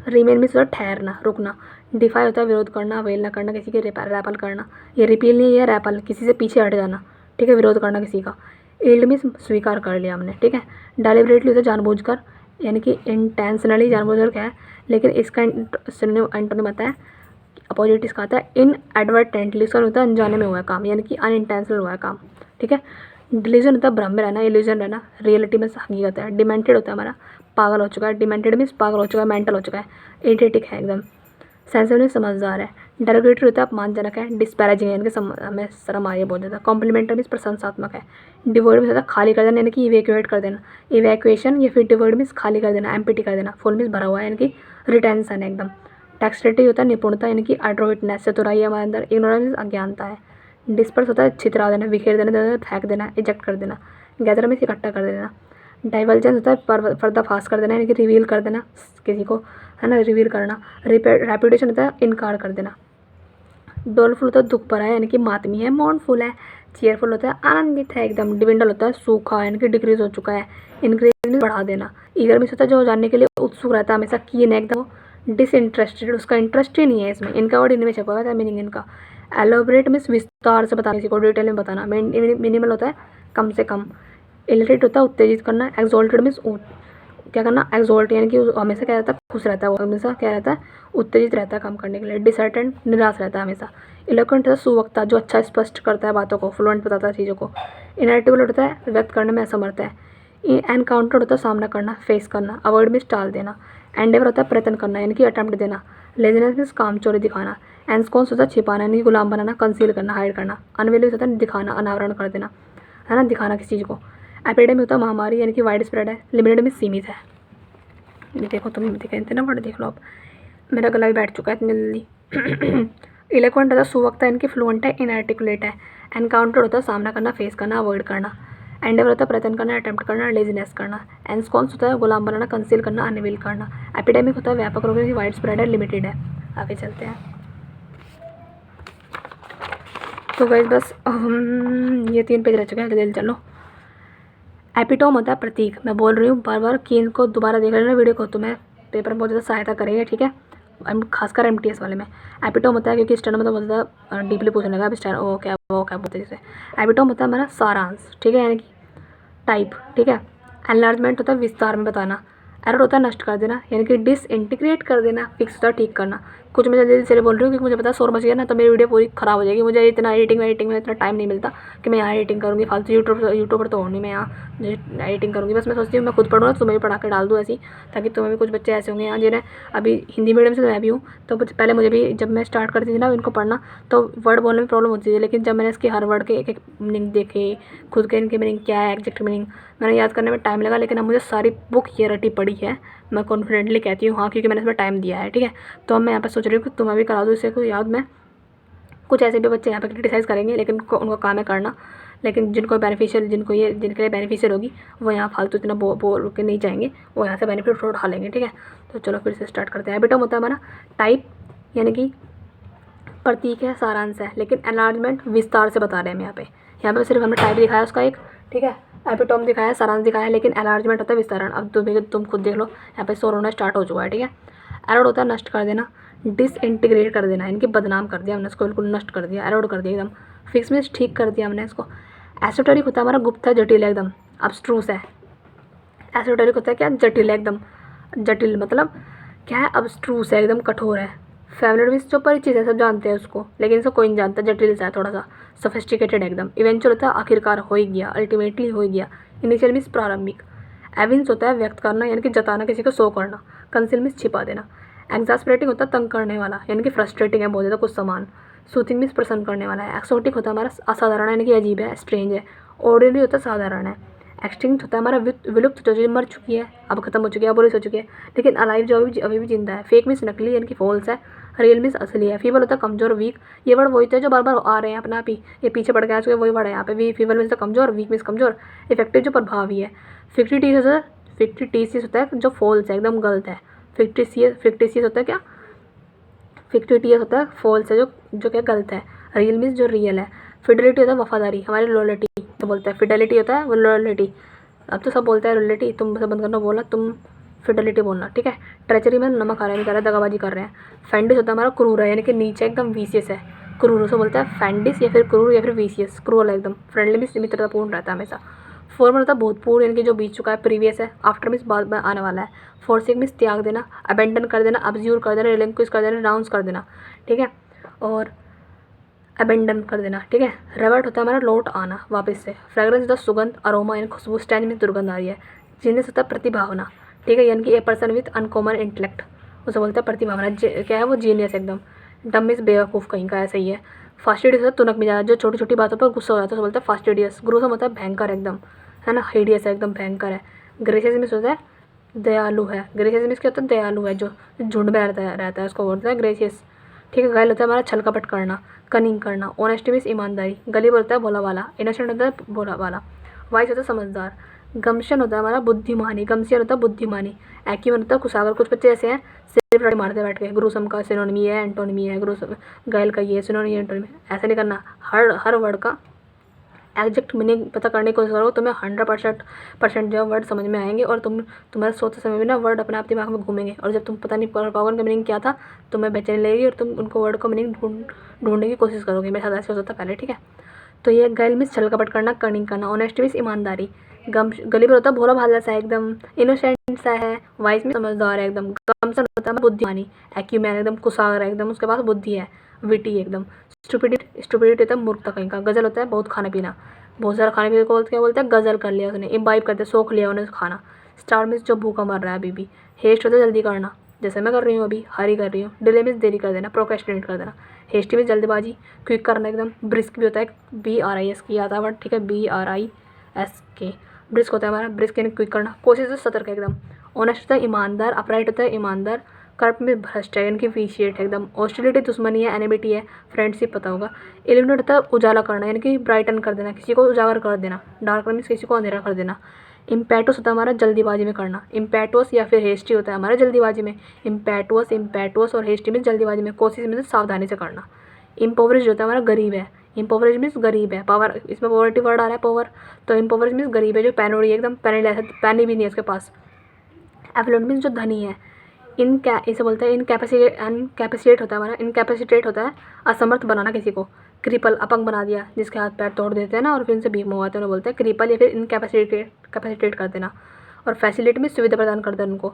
रिमेन मीन्स होता है ठहरना, रुकना। डिफाई होता है विरोध करना, अवहेलना करना, किसी के रैपल करना। ये रिपील नहीं है, रैपल, किसी से पीछे हट जाना। ठीक है, विरोध करना किसी का। इल्ड मीन्स स्वीकार कर लिया हमने। ठीक है, डेलिबरेटली होता है जानबूझकर, यानी कि इंटेंशनली, जानबूझकर क्या है, लेकिन इसका एंटोनिम आता है, अपोजिट इसका आता है इनएडवर्टेंटली। इसका होता है अनजाने में हुआ है काम, यानी कि अनइंटेंशनल हुआ है काम। ठीक है, डिलीजन होता है भ्रम में रहना, इल्यूजन रहना। रियलिटी में हकीकत है। डिमेंटेड होता है हमारा पागल हो चुका है। डिमेंटेड मीन्स पागल हो चुका है, मेंटल हो चुका है, एडिटिक है एकदम। सेंसिटिव समझदार है। डेरोगेटरी होता है अपमानजनक है, डिस्पैरेजिंग यानी कि हमें शर्म आ रही है बहुत ज़्यादा। कॉम्प्लीमेंटरी मीन्स प्रशंसात्मक है। डिवोइड मीन्स होता है खाली कर देना यानी कि इवैक्यूएट कर देना, इवैक्यूएशन या फिर डिवोइड मीन्स खाली कर देना, एम्प्टी कर देना। फुल मीन्स भरा हुआ है यानी कि रिटेंशन है एकदम। डेक्स्ट्रिटी होता है निपुणता यानी कि एडरोइटनेस, चतुराई हमारे अंदर। इग्नोरेंस मीन्स अज्ञानता है। डिस्पर्स होता है छितरा देना, बिखेर देना, फेंक देना, इजेक्ट कर देना। गैदर मीन्स इकट्ठा कर देना। डाइवल्जेंस होता है पर्दाफाश कर देना यानी कि रिवील कर देना किसी को, है ना, रिवील करना। रेपुटेशन होता है इनकार कर देना। डोलफुल होता है दुख भरा है यानी कि मातमी है। मोurnफुल है चेयरफुल होता है आनंदित है एकदम। डिविंडल होता है सूखा यानी कि डिक्रीज हो चुका है। इंक्रीज मीन्स बढ़ा देना। ईगर मीन्स होता है जो जानने के लिए उत्सुक रहता है हमेशा, कीन है एकदम। डिसइंटरेस्टेड उसका इंटरेस्ट ही नहीं है इसमें। इनका वर्ड इनमें छपा हुआ था मीनिंग इनका। एलोबरेट मीन्स विस्तार से बताना, किसी को डिटेल में बताना। मिनिमल होता है कम से कम। इलिटेट होता है उत्तेजित करना। एक्सोल्टेड मीन्स क्या करना, एक्सोल्ट यानी कि हमेशा क्या रहता है, खुश रहता है वो, हमेशा क्या रहता है, उत्तेजित रहता है काम करने के लिए। डिसर्टेंट निराश रहता है हमेशा। इलोक्वेंट होता है सुवक्ता जो अच्छा स्पष्ट करता है बातों को, फ्लुएंट बताता है चीज़ों को। इनर्टिकुलेट होता है व्यक्त करने में असमर्थ है। एनकाउंटर होता है सामना करना, फेस करना। अवॉइड मीन्स टाल देना। एंडेवर होता है प्रयत्न करना यानी कि अटेम्प्ट देना। लेजीनेस मीन्स कामचोरी दिखाना। एंस्कॉन्स होता है छिपाना यानी कि गुलाम बनाना, कंसील करना, हाइड करना। अनविलिंग होता है दिखाना, अनावरण कर देना, है ना, दिखाना किसी चीज़ को। एपिडेमिक होता है महामारी यानी कि वाइड स्प्रेड है। लिमिटेड में सीमित है। ये देखो तुम दिखे थे ना वर्ड, देख लो अब। मेरा गला भी बैठ चुका है इतनी जल्दी। इलेक्वेंट होता है सुवक्ता यानी कि फ्लुएंट है, इनआर्टिकुलेट है। एनकाउंटर होता है सामना करना, फेस करना, अवॉइड करना। एंडेवर होता है प्रयत्न करना, अटेम्प्ट करना, लेजीनेस करना। एंस्कॉन्स होता है गुलाम बनाना, कंसील करना, अनवील करना। एपिडेमिक होता है व्यापक रोग, वाइड स्प्रेड है, लिमिटेड है। आगे चलते हैं। तो गाइस बस ये 3 पेज रह चुके हैं, जल्दी चलो। एपिटोम होता है प्रतीक। मैं बोल रही हूँ बार बार कि इनको दोबारा देख लेना वीडियो को, तुम्हें पेपर में बहुत ज़्यादा सहायता करेंगे, ठीक है, खासकर MTS वाले में। एपिटोम होता है क्योंकि स्टैंड में तो बहुत ज़्यादा डीपली पूछने लगा। अब स्टैंड वो क्या बोलते हैं जैसे। एपिटोम होता है हमारा सारांश, ठीक है, यानी कि टाइप, ठीक है। एनलार्जमेंट होता है विस्तार में बताना। एरर होता है नष्ट कर देना यानी कि डिसइंटीग्रेट कर देना। फिक्स होता है ठीक करना। कुछ मैं जल्दी से बोल रही हूँ क्योंकि मुझे पता है शोर मच गया ना तो मेरी वीडियो पूरी ख़राब हो जाएगी। मुझे इतना एडिटिंग में इतना टाइम नहीं मिलता कि मैं यहाँ एडिटिंग करूँगी फालतू। यूट्यूब पर तो हो नहीं मैं यहाँ एडिटिंग करूँगी। बस मैं सोचती हूँ मैं खुद पढ़ूँ तो तुम्हें भी पढ़ा के डाल दूँ ऐसी, ताकि तुम्हें भी कुछ बच्चे ऐसे होंगे यहाँ जिन्हें अभी हिंदी मीडियम से मैं भी हूँ, तो पहले मुझे भी जब मैं स्टार्ट करती थी ना इनको पढ़ना तो वर्ड बोलने में प्रॉब्लम होती थी। लेकिन जब मैंने इसके हर वर्ड के एक मीनिंग देखे, खुद के इनके मीनिंग क्या है, एग्जैक्ट मीनिंग मैंने याद करने में टाइम लगा, लेकिन अब मुझे सारी बुक ये रटी पड़ी है। मैं कॉन्फिडेंटली कहती हूँ हाँ, क्योंकि मैंने इसमें टाइम दिया है, ठीक है। तो अब मैं यहाँ पर सोच रही हूँ कि तुम्हें भी करा दूँ इसे को याद। मैं कुछ ऐसे भी बच्चे यहाँ पर क्रिटिसाइज़ करेंगे लेकिन उनका काम है करना, लेकिन जिनको बेनिफिशियल, जिनके लिए बेनिफिशियल होगी वो यहाँ फालतू इतना बोल के नहीं जाएंगे, वो यहाँ से बेनिफिट उठा लेंगे, ठीक है। तो चलो फिर से स्टार्ट करते हैं। एपिटोम होता है हमारा टाइप यानी कि प्रतीक है, सारांश है, लेकिन एनलार्जमेंट विस्तार से बता रहे हैं हम यहाँ पे सिर्फ हमने टाइप दिखाया उसका एक, ठीक है, एपिटोम दिखाया, सारांश दिखाया, लेकिन एनलार्जमेंट होता है विस्तारण। अब तुम खुद देख लो यहाँ पे शोर होना स्टार्ट हो चुका है, ठीक है। एरोड होता है नष्ट कर देना, डिसइंटीग्रेट कर देना यानी कि बदनाम कर दिया हमने इसको, बिल्कुल नष्ट कर दिया, एरोड कर दिया एकदम। फिक्स मीन्स ठीक कर दिया हमने इसको। एसोटेरिक होता है हमारा गुप्त है, जटिल है एकदम, अब्स्ट्रूस है। एसोटेरिक होता है क्या, जटिल है एकदम। जटिल मतलब क्या है, अब्स्ट्रूस है एकदम, कठोर है। फैमिलियर मीन्स जो परिचित है, सब जानते हैं उसको, लेकिन इसको कोई नहीं जानता, जटिल सा है थोड़ा सा, सोफिस्टिकेटेड एकदम। इवेंचुअल होता है आखिरकार हो ही गया, अल्टीमेटली हो ही गया। इनिशियल मीन्स प्रारंभिक। एविंस होता है व्यक्त करना यानी कि जताना, किसी को शो करना। कंसील मीन्स छिपा देना। एग्जास्परेटिंग होता है तंग करने वाला यानी कि फ्रस्ट्रेटिंग है बहुत ज़्यादा कुछ सामान। सूथिंग मीन्स प्रसन्न करने वाला है। एक्सोटिक होता है हमारा असाधारण यानी कि अजीब है, स्ट्रेंज है। ऑर्डिनरी होता है साधारण है। एक्सटिंक्ट होता है हमारा विलुप्त, जो मर चुकी है, अब खत्म हो चुकी है, अबोलिश हो चुकी है, लेकिन अलाइव जो अभी भी जिंदा है। फेक मीन्स नकली यानी कि फॉल्स है। रियल मीन्स असली है। फीबल होता है कमजोर, वीक, ये वर्ड वही थे जो बार बार आ रहे हैं अपने आप ही, ये पीछे पड़ के आ चुके वही वर्ड है यहाँ पे। फीबल मीन्स कमजोर, वीक मीन्स कमजोर, इफेक्टिव जो प्रभावी है। फिक्टिटियस होता है जो फॉल्स है, एकदम गलत है। फिक्टिशियस होता है क्या, फिक्टिटियस होता है फॉल्स है, जो क्या गलत है। रियल मीन्स जो रियल है। फिडेलिटी होता है वफादारी, हमारी लॉयल्टी तो बोलता है। फिडेलिटी होता है वो लॉयल्टी, अब तो सब बोलता है लॉयल्टी, तुम से बंद करना बोला, तुम फिडेलिटी बोलना, ठीक है। ट्रेचरी में नमक आ रहा है, नहीं कर रहा है, दगाबाजी कर रहे हैं। फैंडिस होता है हमारा क्रूर है यानी कि नीचे एकदम वीसियस है। क्रूर से बोलता है फैंडिस या फिर क्रूर या फिर वीसियस, क्रूर है एकदम। फ्रेंडली मीन्स मित्रतापूर्ण रहता है हमेशा। फॉर्मल होता है भूतपूर्व यानी कि जो बीत चुका है, प्रीवियस है। आफ्टर मीन्स बाद में आने वाला है। फोर्सिंग मीन्स त्याग देना, अबेंडन कर देना, अब्ज्यूर कर देना, रिलिंक्विश कर देना, राउंस कर देना, ठीक है, और अबेंडन कर देना, ठीक है। रेवर्ट होता है हमारा लौट आना वापस से। फ्रेग्रेंस होता है सुगंध, अरोमा यानी खुशबू। स्टैंड में दुर्गंध आ रही है। जीनियस होता है प्रतिभावना, ठीक है, यानी कि a person with uncommon intellect, उसे बोलते हैं प्रतिभावना। क्या है वो, जीनियस एकदम। डम मीन्स बेवकूफ़ कहीं का, ऐसा ही है। फास्टिडियस होता है तुनक मिजाज, जो छोटी छोटी बातों पर गुस्सा हो जाता है तो बोलते हैं फास्टिडियस। ग्रूसम होता है भयंकर एकदम, है ना, हिडियस है एकदम भयंकर है। ग्रेसियस मीन्स होता है दयालु है। ग्रेसियस मीन्स क्या होता है, दयालु है, जो झुंड में रहता है उसको बोलते हैं ग्रेसियस। ठीक है। गाइल होता है हमारा छल कपट करना, कनिंग करना। ऑनेस्टी मीन्स ईमानदारी। गली बोलता है भोला वाला। इनोसेंट होता है भोला वाला। वाइस होता है समझदार। गमशन होता है हमारा बुद्धिमानी। गमसियन होता है बुद्धिमानी। एक्यूमन होता है कुशागर। कुछ बच्चे ऐसे हैं सिर्फ रटे मारते बैठ के। ग्रूसम का सिनोनिमी है, एंटोनिमी है। ग्रूसम गाइल का ये सिनोनिमी एंटोनिमी, ऐसा नहीं करना। हर वर्ड का एग्जैक्ट मीनिंग पता करने की कोशिश करो, तुम्हें 100% जो वर्ड समझ में आएंगे और तुम्हारे सोचते समय भी ना वर्ड अपने आप दिमाग में घूमेंगे, और जब तुम पता नहीं कर पाओगे उनका मीनिंग क्या था, तुम्हें बेचैनी लगेगी और तुम उनको वर्ड का मीनिंग ढूंढने की कोशिश करोगे। मेरे साथ ऐसे होता था पहले। ठीक है। तो ये गाइल मीन्स छल कपट करना, कनिंग करना। ऑनेस्टी मीन्स ईमानदारी। गली पर होता है भोला भाला सा एकदम, इनोसेंट सा है। वाइस में समझदार है एकदम। गमसन होता है बुद्धिमानी। एक्यूमैन एकदम कुशागर है एकदम, उसके पास बुद्धि है, विटी एकदम। स्टूपिडिटी होता है मूर्खता कहीं का। गजल होता है बहुत खाना पीना, बहुत सारा खाने पीने को क्या बोलते हैं, गजल कर लिया उसने, इम्बाइब करते सोख लिया उन्हें खाना। स्टार मीन्स जो भूखा मर रहा है अभी भी। हेस्ट होता है जल्दी करना, जैसे मैं कर रही हूँ अभी, हरी कर रही हूँ। डिले मीन्स देरी कर देना, प्रोक्रेस्टिनेट कर देना। हेस्टी मीन्स जल्दबाजी, क्विक करना एकदम। ब्रिस्क भी होता है, BRIS की आता है वर्ड। ठीक है, BRISK। ब्रिस्क होता है हमारा, ब्रिस्क यानी क्विक करना। कोशिश से सतर्क एकदम। ऑनेस्ट होता है ईमानदार। अपराइट होता है ईमानदार। कर्प में भ्रष्ट है यानी कि विशिएट है एकदम। ऑस्टिलिटी दुश्मनी है, एनिमिटी है, फ्रेंडशिप पता होगा। इल्यूमिनेट होता है उजाला करना यानी कि ब्राइटन कर देना, किसी को उजागर कर देना। डार्क मीन्स किसी को अंधेरा कर देना। इम्पैटोस होता है हमारा जल्दीबाजी में करना। इम्पैटोस या फिर हेस्टी होता है हमारा जल्दीबाजी में। इम्पैटोस और हेस्टी मीन्स जल्दीबाजी में। कोशिश मीन्स सावधानी से करना। इम्पोवरिश होता है हमारा गरीब है। इम्पोवरिश मीन्स गरीब है। पावर, इसमें पॉवर्टी वर्ड आ रहा है, पावर। तो इम्पोवरिश मीन्स गरीब है, जो पैनोड़ी एकदम, पैनी भी नहीं है उसके पास। एफ्लुएंट मीन्स जो धनी है। इसे बोलते हैं इनकैपेसिटेट होता है हमारा। इनकैपेसिटेट होता है असमर्थ बनाना किसी को। क्रिपल अपंग बना दिया, जिसके हाथ पैर तोड़ देते हैं ना और फिर उनसे भीख मंगवाते हैं, उन्हें बोलते हैं क्रिपल या फिर कैपेसिटेट कर देना। और फैसिलिटी में सुविधा प्रदान करते हैं उनको।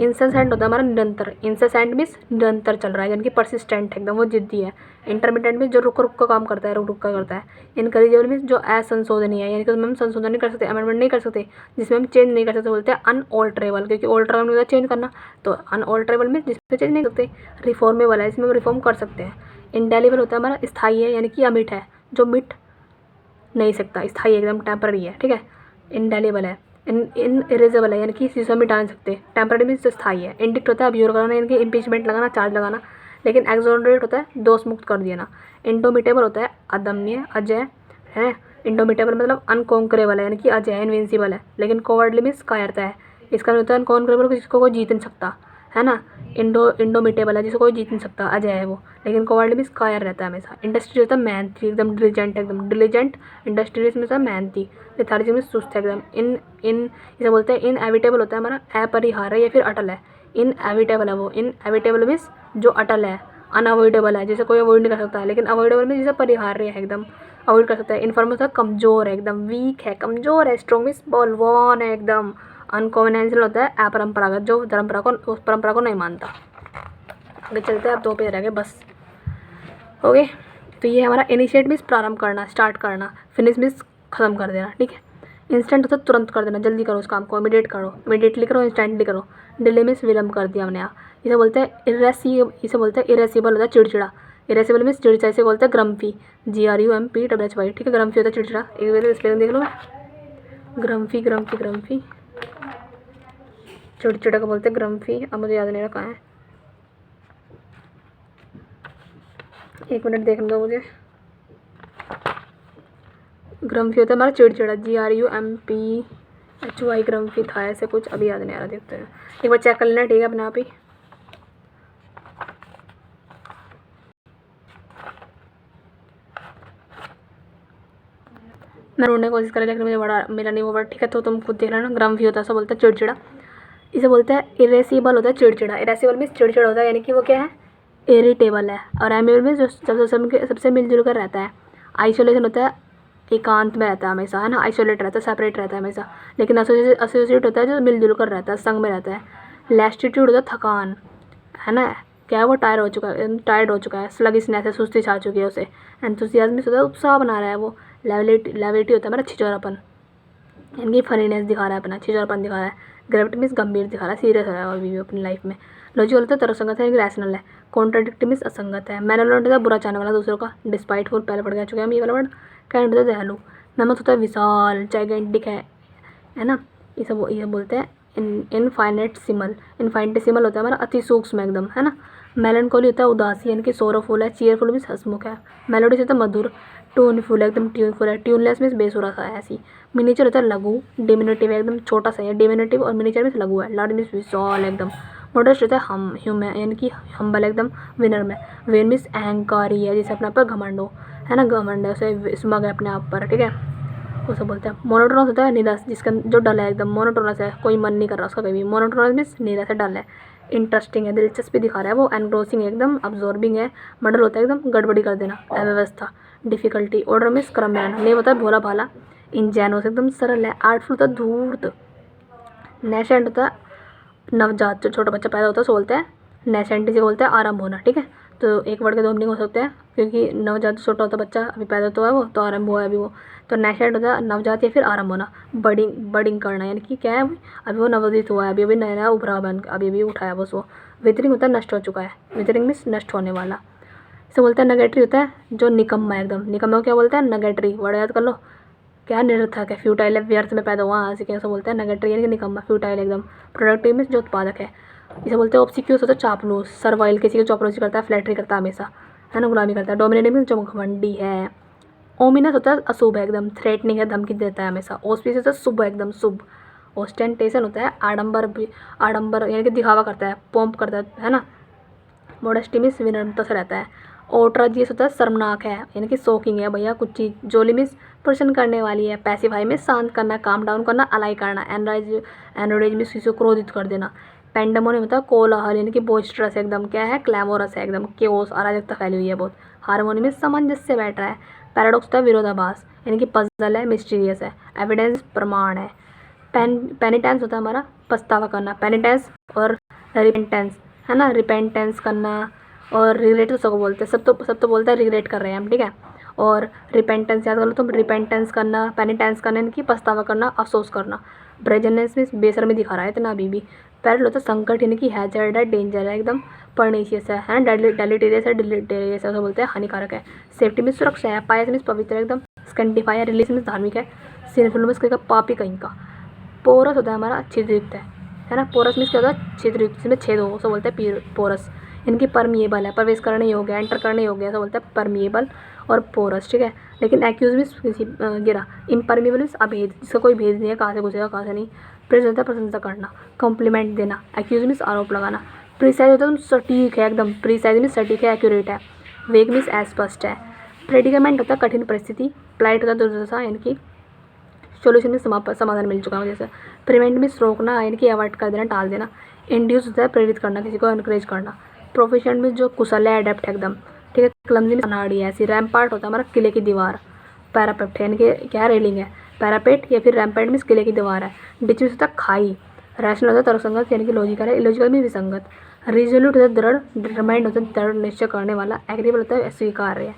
इंसेसेंट होता है हमारा निरंतर। इंसेसेंट मीन्स निरंतर चल रहा है, यानी कि परसिस्टेंट एकदम, वो जिद्दी है। इंटरमीडिएट मीन्स जो रुक रुक कर काम करता है, रुक रुक कर करता है। इनकरेजेबल मीन्स जो असंशोधनीय है, यानी कि उसमें हम संशोधन नहीं कर सकते, अमेंडमेंट नहीं कर सकते, जिसमें हम चेंज नहीं कर सकते, बोलते हैं अनऑल्टरेबल। क्योंकि ऑल्टरेबल में चेंज करना, तो अनऑल्टरेबल मीन्स जिसमें चेंज नहीं सकते। रिफॉर्मेबल है, इसमें हम रिफॉर्म कर सकते हैं। इंडेलिबल होता है हमारा स्थायी है, यानी कि अमिट है, जो मिट नहीं सकता, स्थायी एकदम, टेम्पररी है। ठीक है। इंडेलिबल है। इरेजेबल है, यानी कि इसे हम मिटा नहीं सकते। टेम्पररी मीन्स स्थायी है। इंडिक्ट होता है अब्यूर कराना, यानी कि इम्पीचमेंट लगाना, चार्ज लगाना। लेकिन एक्सोनरेट होता है दोष मुक्त कर देना। इंडोमिटेबल होता है अदम्य, अजय है। इंडोमिटेबल मतलब अनकॉन्करेबल है, यानी कि अजय, इनविंसिबल है। लेकिन कोवर्डली मीन्स कायरता है। इसका मतलब होता है अनकॉन्करेबल, जिसको कोई जीत नहीं सकता, है ना। इंडोमिटेबल है, जिसको कोई जीत नहीं सकता, अजय है वो। लेकिन कोवर्डली मीन्स कायर रहता है हमेशा। इंडस्ट्री होता है मेहनती एकदम, डिलीजेंट एकदम, डिलीजेंट। इंडस्ट्रियस में होता है मेहनती। लेथार्जी में सुस्त है एकदम। इन इसे बोलते हैं इनएविटेबल होता है हमारा अपरिहार्य या फिर अटल है। इनएविटेबल है वो। इनएविटेबल मीन्स जो अटल है, अनअवॉइडेबल है, जिसे कोई अवॉइड नहीं कर सकता है। लेकिन अवॉइडेबल में जिसे परिहार्य है एकदम, अवॉइड कर सकता है। इन्फॉर्मल होता है कमजोर है एकदम, वीक है, कमजोर है। स्ट्रॉन्ग मीन्स बलवान है एकदम। अनकन्वेंशनल होता है अपरंपरागत, जो उस परंपरा को नहीं मानता। आगे चलते हैं, अब 2 पेज रह गए बस। ओके। तो ये हमारा इनिशिएट मीन्स प्रारंभ करना, स्टार्ट करना। फिनिश मीन्स खत्म कर देना। ठीक है। इंस्टेंट होता है तुरंत कर देना, जल्दी करो उस काम को, इमीडिएट करो, इमीडिएटली करो, इंस्टेंटली करो। डिले मीन्स विलम्ब कर दिया हमने यहाँ। इसे बोलते हैं इरेसिबल होता है चिड़चिड़ा। इरेसिबल मीन्स चिड़चिड़ा, इसे बोलते हैं ग्रम्फी, GRUMPWHY। ठीक है। ग्रम्फी होता है चिड़चिड़ा। एक बार स्पेलिंग देख लो मैं, ग्रम्फी चिड़चिड़ा को बोलते हैं ग्रम्फी। अब मुझे याद नहीं रहा कहाँ है, एक मिनट देखने दो मुझे। ग्रम्फी होता है हमारा चिड़चिड़ा, GRUMPHY। ग्रम्फी था ऐसे कुछ, अभी याद नहीं आ रहा, देखते हैं एक बार, चेक कर लेना। ठीक है, अपने आप ही। मैं ढूंढने की कोशिश करी लेकिन मुझे बड़ा मिला नहीं वो वर्ड। ठीक है, तो तुम खुद देख लेना। ग्रम्फी होता है, सब बोलते हैं चिड़चिड़ा। इसे बोलते हैं इरेसिबल होता है चिड़चिड़ा। इरेसिबल मीन्स चिड़चिड़ा होता है, यानी कि वो क्या है, इरिटेबल है। और एमिबल मीन्स जो सबसे मिलजुल कर रहता है। आइसोलेशन होता है एकांत में रहता है हमेशा, है ना, आइसोलेट रहता है, सेपरेट रहता है हमेशा। लेकिन एसोसिएट होता है जो मिलजुल कर रहता है, संग में रहता है। लैस्टिट्यूड होता है थकान, है ना, क्या है वो, टायर्ड हो चुका है, स्लगिशनेस है, सुस्ती छा चुकी है उसे। एंथुसियाज्म होता है उत्साह बना रहा है वो। लेविटी होता है मेरा छिचोरापन, यानी फनीनेस दिखा रहा है अपना, छिचोरापन दिखा रहा है। ग्रेविटी मीन्स गंभीर दिखा रहा है, सीरियस हो रहा है अभी भी अपनी लाइफ में। लॉजिकल होता है तर्कसंगत है, यानी रैशनल है। कॉन्ट्राडिक्टिव मीन्स असंगत है। मैलोलेंट होता है बुरा चाहने वाला दूसरों का। डिस्पाइटफुल पहले पढ़ चुके हैं हम ये वाला वर्ड। काइंड होता है दयालु। नमक होता है विशाल, जाइगेंटिक है ना, ये बोलते हैं इनफाइनेटसिमल। इनफाइनेटसिमल होता है हमारा अति सूक्ष्म एकदम, है ना। मेलनकोली होता है उदासी यानी कि सोरोफुल है। चीयरफुल मीन्स हंसमुख है। मेलोडियस होता है मधुर। ट्यूनफुल है एकदम ट्यूनफुल है। ट्यूनलेस मीन्स बेसुरा सा है ऐसी। मिनिचर होता है लघु। डिमिनिटिव है एकदम छोटा सा है। डिमिनिटिव और मिनिचर मीन्स लघु है। लार्ज मीन्स विशाल एकदम। मॉडरेट होता है हम ह्यूमन यानी कि हम्बल एकदम विनर में। वेन मीन्स अहंकारी है, जैसे अपने आप पर घमंड हो, है ना, घमंड है उसे स्मग है अपने आप पर, ठीक है, उसे बोलते हैं। मोनोटोनस होता है निरस, जिसका जो डल है एकदम। मोनोटोनस है, कोई मन नहीं कर रहा उसका कभी भी। मोनोटोनस मीन्स निरस है, डल है। इंटरेस्टिंग है, दिलचस्पी दिखा रहा है वो। एनग्रोसिंग है एकदम। अब्जॉर्बिंग है। मडल होता है एकदम गड़बड़ी कर देना, अव्यवस्था। डिफिकल्टी। ऑर्डर मीन्स क्रम में रहना। नेम होता है भोला भाला। इंजेनोस एकदम सरल है। आर्टफुल होता है धूर्त। नेसेंट होता है नवजात, जो छोटा बच्चा पैदा होता है उसे बोलते हैं नेसेंट, इसे बोलते हैं आरंभ होना, ठीक है। तो एक वर्ड के दो मीनिंग हो सकते हैं, क्योंकि नवजात छोटा होता बच्चा अभी पैदा तो है वो, तो आरंभ हुआ है अभी वो। तो नेसेंट होता है नवजात या फिर आरंभ होना। बडिंग करना यानी कि क्या है, अभी वो नवोदित हुआ है, अभी अभी नया नया उभरा बन, अभी अभी उठाया बस वो। विथरिंग होता है नष्ट हो चुका है। विथरिंग मीन्स नष्ट होने वाला। इसे बोलते हैं नेगेटरी होता है जो निकम्मा है एकदम। निकम्मा को क्या बोलते हैं, नेगेटरी। वर्ड याद कर लो, क्या निरर्थक है, फ्यूटाइल है, व्यर्थ में पैदा हुआ, ऐसे कैसे बोलते हैं नेगेटरी यानी कि निकम्मा, फ्यूटाइल एकदम। प्रोडक्टिव मीन्स जो उत्पादक है। इसे बोलते हैं ऑब्सिक्यूस होता है चापलूस, सर्वाइल किसी की चापलूसी करता है, फ्लैटरी करता है हमेशा, है ना, गुलामी करता है। डोमिनेटिव मीन्स जो घमंडी है। ओमिनस होता है अशुभ है एकदम, थ्रेटनिंग है, धमकी देता है हमेशा। ऑस्पिशियस होता है शुभ एकदम, शुभ। ऑस्टेंटेशन होता है आडंबर भी, आडंबर यानी कि दिखावा करता है, पोम्प करता है ना। मॉडेस्टी मीन्स विनम्रता से रहता है। ओट्राजियस होता है शर्मनाक है यानी कि शोकिंग है भैया कुछ चीज़। जोली मीन्स प्रसन्न करने वाली है। पैसिफाई में शांत करना, काम डाउन करना, अलाई करना। एनराइज मीन्स किसी को क्रोधित कर देना। पेंडेमोनियम होता है कोलाहल यानी कि बोइस्टरस एकदम, क्या है, क्लैमोरस है एकदम, केओस, अराजकता फैली हुई है बहुत। हार्मोनी में सामंजस्य बैठ रहा है। पैराडॉक्स होता है विरोधाभास यानी कि पजल है, मिस्टीरियस है। एविडेंस प्रमाण है। पेनिटेंस होता है हमारा पछतावा करना। पेनिटेंस और रिपेंटेंस, है ना, रिपेंटेंस करना और रिग्रेट तो सबको बोलते हैं, सब तो बोलते हैं रिग्रेट कर रहे हैं हम, ठीक है। और रिपेंटेंस याद कर लो तुम, रिपेंटेंस करना, पेनिटेंस करना यानी कि पछतावा करना, अफसोस करना। ब्रेजनेस मीन्स बेशर्मी दिखा रहा है इतना अभी भी। पैरल होता है संकट यानी कि हैजर्ड है, डेंजर है एकदम, पर्नीशियस है ना, डेलिटेरियस है, डिलिटेरियस है, उसे बोलते हैं हानिकारक है। सेफ्टी मीन्स सुरक्षा है। पायस मीन्स पवित्र एकदम। स्कैंटिफाई है, रिलीज मीन्स धार्मिक है। सिनफुल मीन्स कहीं का पापी कहीं का। पोरस होता है हमारा छिद्रयुक्त है ना। पोरस मीन्स क्या होता है, छिद्रयुक्त, जिसमें छेद हो, उसे बोलते हैं पोरस। इनकी परमिएबल है, प्रवेश करने योग्य है, एंटर करने योग्य है, ऐसा बोलते हैं परमिएबल और पोरस, ठीक है। लेकिन एक्यूज मीन्स किसी गिरा। इम्परमिएबल मीन्स अभेद, जिसका कोई भेद नहीं है, कहाँ से घुसेगा कहाँ से नहीं। प्रेज होता है प्रशंसा करना, कॉम्प्लीमेंट देना। एक्यूज मीन्स आरोप लगाना। प्रीसाइज होता है सटीक है एकदम, प्रीसाइज मीन्स सटीक है, एक्यूरेट है। वेग मीन्स अस्पष्ट है। प्रेडिकामेंट होता है कठिन परिस्थिति। प्लाइट होता है दुर्दशा यानी कि सोल्यूशन में समाधान मिल चुका है जैसे। प्रिवेंट मीन्स रोकना यानी कि अवॉइड कर देना, टाल देना। इंड्यूस होता है प्रेरित करना, किसी को एनकरेज करना। प्रोफिशिएंट मीन्स जो कुशल है, अडेप्ट है एकदम, ठीक है। क्लमजी मीन्स अनाड़ी है ऐसी। रैम्पार्ट होता है हमारा किले की दीवार। पैरापेट यानी कि क्या, रेलिंग है। पैरापेट या फिर रैम्पार्ट मीन्स किले की दीवार है। डिच मीन्स होता है खाई। रैशनल होता है तर्कसंगत यानी कि लॉजिकल है। इलॉजिकल मीन्स विसंगत। रिजोल्यूट होता है दृढ़। डिटरमाइंड होता है दृढ़ निश्चय करने वाला। एग्रीबल होता है स्वीकार्य है।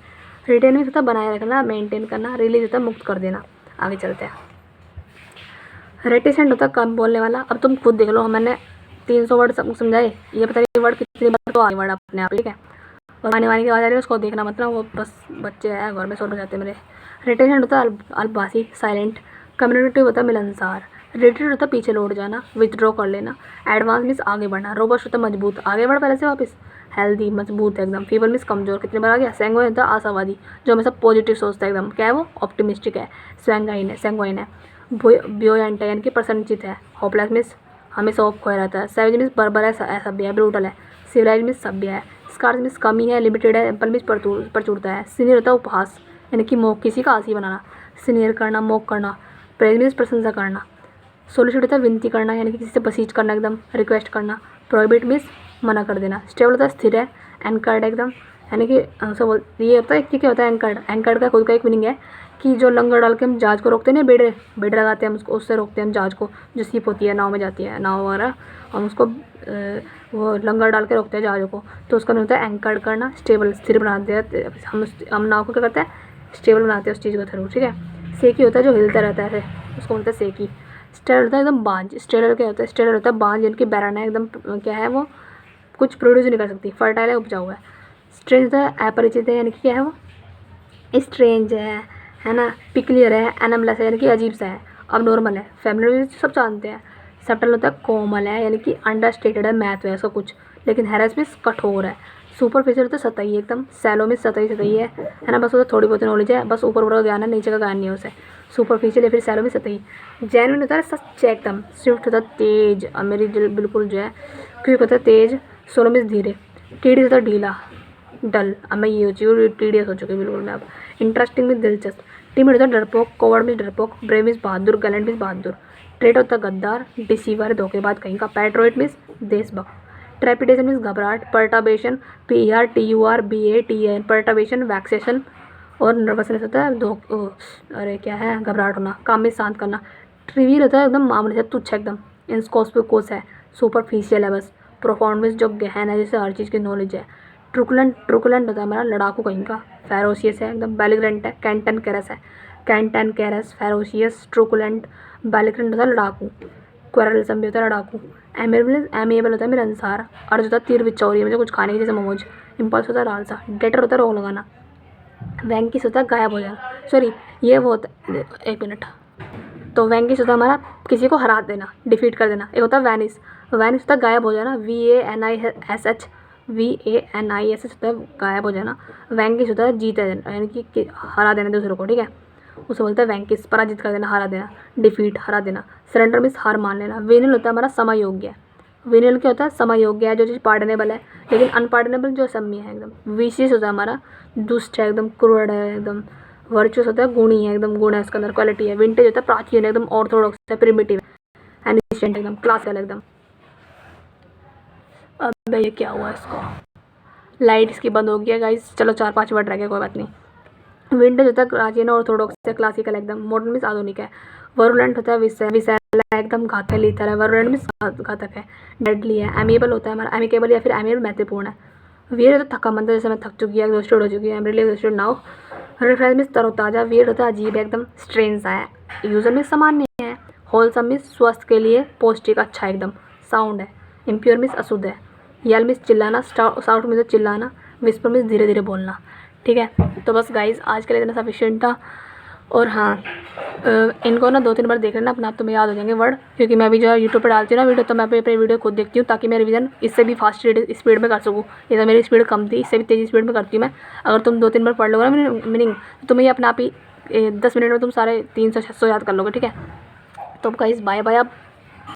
रिटेन मीन्स होता है बनाए रखना, मेंटेन करना। रिलीज होता है मुक्त कर देना। आगे चलते हैं। रेटिसेंट होता है कम बोलने वाला। अब तुम खुद देख लो, मैंने 300 वर्ड समझाए, ये पता नहीं वर्ड कितनी बार तो आगे वर्ड अपने आप, ठीक है। और आने वाने की आवाज़ आ रही है उसको देखना, मतलब वो बस बच्चे हैं घर में सो जाते हैं मेरे। रेटिसेंट होता है अल्पभाषी, साइलेंट। कम्युनिकेटिव होता है मिलनसार। रिट्रीट होता है पीछे लौट जाना, विथड्रॉ कर लेना। एडवांस मीन्स आगे बढ़ना। रोबस्ट होता है मजबूत, आगे बढ़ पहले से वापस। हेल्दी मजबूत एकदम। फीबल मीन्स कमजोर, कितनी बार आ गया। सैंग्वाइन होता है आशावादी, जो हमेशा पॉजिटिव सोचता है एकदम, क्या है वो, ऑप्टिमिस्टिक है। सैंग्वाइन है। ब्योयंट है यानी कि प्रसन्नचित है। होपलेस मीन्स हमेशा होप खोया रहता है। सैवेज मीन्स बर्बर है, असभ्य है, ब्रूटल है। सिविलाइज मीन्स सभ्य है। स्कार्स मीन्स कमी है, लिमिटेड है। एम्पल मीन्स प्रचुरता है। सीनियर होता है उपहास यानी कि मोक, किसी का आसी बनाना। सीनियर करना, मोक करना। प्रेज मीन्स प्रशंसा करना। सोलिसिट होता है विनती करना यानी कि किसी से बसीच करना एकदम, रिक्वेस्ट करना। प्रोहिबिट मीन्स मना कर देना। स्टेबल होता है स्थिर है। एंकर्ड एकदम यानी कि ये होता है कि क्या होता है एंकर्ड। एंकर्ड का खुद का एक मीनिंग है कि जो लंगर डाल के हम जहाज को रोकते हैं ना, बेड़े लगाते हैं हम उसको, उससे रोकते हैं हम जहाज को, जो सीप होती है नाव में जाती है, नाव वगैरह, हम उसको वो लंगर डाल के रोकते हैं जहाज़ों को, तो उसका होता है एंकर्ड करना। स्टेबल स्थिर बनाते हैं हम नाव को, क्या करते हैं, स्टेबल बनाते हैं उस चीज़ को थ्रू, ठीक है। सेकी होता है जो हिलता रहता है, उसको बोलते हैं सेकी। स्टेलर होता है एकदम बांझ। स्टेलर क्या होता है, स्टेलर होता है बांझ यानी कि बैरन है एकदम, क्या है वो, कुछ प्रोड्यूस नहीं कर सकती, फर्टाइल है, उपजाऊ है। स्ट्रेंज होता है अपरिचित है, यानी कि क्या है वो, स्ट्रेंज है ना, पिक्लियर है, एनमलेस है यानी कि अजीब सा है, अब नॉर्मल है, फैमिली सब जानते हैं। सटल होता है कोमल है, यानी कि अंडरस्टेटेड है, मैथ है ऐसा कुछ, लेकिन हैरेस में कठोर है। सुपरफिशियल होता है सतही एकदम, सैलो में सतही सतही है ना, बस उसे थोड़ी बहुत नॉलेज है, बस ऊपर ऊपर का ज्ञान है, नीचे का ज्ञान नहीं है उसे। सुपरफिशियल या फिर सैलो में सतही। जेन्युइन होता है सच एकदम। स्विफ्ट होता है तेज, अब मेरी दिल बिल्कुल जो है, क्विक होता है तेज, सोलो में धीरे। टीडी होता है ढीला, डल, अब मैं ये हो चुकी हूँ, टीडियस हो चुकी हूँ बिल्कुल मैं अब। इंटरेस्टिंग में दिलचस्प। टीम होता है डरपोक, कोवर्ड में डरपोक, ब्रेव में बहादुर, गैलेंट में बहादुर। ट्रेट होता है गद्दार, डिसीवर, धोखेबाज कहीं का। पैट्रोइट मीन्स देशभक्त। ट्रेपिडेशन मीन्स घबराहट। पर्टर्बेशन, PERTURBATAN, पर्टर्बेशन वैक्सेशन और नर्वसनेस होता है अरे क्या है, घबराहट होना, काम में शांत करना। ट्रिवियल होता है एकदम मामूली से, तुच्छ एकदम। इंस्कॉस्पिकोस है, सुपरफिशियल है बस। प्रोफाउंड मीन्स जो गहन है, जैसे हर चीज़ की नॉलेज है। ट्रुकुलेंट होता है हमारा लड़ाकू कहीं का। फेरोशियस है एकदम। बेलिग्रेंट है, कैंटन कैरस है, कैंटन कैरस, फेरोशियस, ट्रुकुलेंट। बेलिग्रेंट होता है लड़ाकू। क्वेरलसम भी होता है लड़ाकू। एमिएबल होता है मिलनसार। अर्ज होता है तीर बिच्छा, मुझे कुछ खाने की जैसे मोमोज। इम्पल्स होता है लालसा। डेटर होता है रोक लगाना। वैंकिस होता है गायब हो जाना, सॉरी ये वो होता है, एक मिनट। तो वैंकिस होता है हमारा किसी को हरा देना, डिफीट कर देना। एक होता है वैनिस, वैनिस होता है गायब हो जाना, VANISH, VANISH होता है गायब हो जाना। वैंकिस होता है जीत देना, यानी कि हरा देना दूसरों को, ठीक है, उसे बोलते हैं वैंकिस, पराजित कर देना, हरा देना। डिफीट, हरा देना। सरेंडर मीन्स हार मान लेना। वेनियल होता है हमारा समय योग्य। वेनियल क्या होता है, समय योग्य है, जो चीज़ पार्डनेबल है, लेकिन अनपार्डनेबल जो सम्य है एकदम। विशियस होता है हमारा दुष्ट है एकदम, क्रूर है एकदम। वर्चुअस होता है गुणी है एकदम, गुण है उसके अंदर, क्वालिटी है। विंटेज होता है प्राचीन है एकदम, ऑर्थोडॉक्स है, प्रिमिटिव है, एनिशिएंट एकदम, क्लासिकल एकदम। अब ये क्या हुआ इसको, लाइट इसकी बंद हो गई है गाइस, चलो 4-5 वर्ड रह गए, कोई बात नहीं। विंटेज होता है प्राचीन, ऑर्थोडॉक्स है, क्लासिकल एकदम। मॉडर्न मीन्स आधुनिक है। वरुलेंट होता है विषैला एकदम, घातक लीथर है। वरुलेंट मीन्स घातक है, डेडली है। एमिएबल होता है हमारा, एमिकेबल या फिर एमिएबल महत्वपूर्ण है। वियर होता है थका मंदा, जैसे मैं थक चुकी है, एग्जॉस्टेड हो चुकी है, am really exhausted now. Refresh means तरोताजा। वियर होता है अजीब है एकदम, स्ट्रेंज सा है। यूजर मीन्स सामान्य है। होलसम मीन्स स्वास्थ्य के लिए पौष्टिक, अच्छा एकदम, साउंड है। इम्प्योर मीन्स अशुद्ध है। यल मीन्स चिल्लाना, साउट मीन्स चिल्लाना। विस्पर मीन्स धीरे धीरे बोलना, ठीक है। तो बस गाइज आज के लिए इतना सफिशिएंट था। और हाँ, इनको ना 2-3 बार देख लेना, अपने आप तुम्हें याद हो जाएंगे वर्ड, क्योंकि मैं भी जो है यूट्यूब पर डालती हूँ ना वीडियो, तो मैं अपनी वीडियो खुद देखती हूँ, ताकि मैं रिवीजन इससे भी फास्ट स्पीड में कर सकूँ। ये तो मेरी स्पीड कम थी, इससे भी तेज़ी स्पीड में करती हूँ मैं। अगर तुम 2-3 बार पढ़ लोगे ना मीनिंग, तो तुम्हें ये अपने आप ही 10 मिनट में तुम सारे 300-600 याद कर लोगे, ठीक है। तो गाइस बाय बाय अब।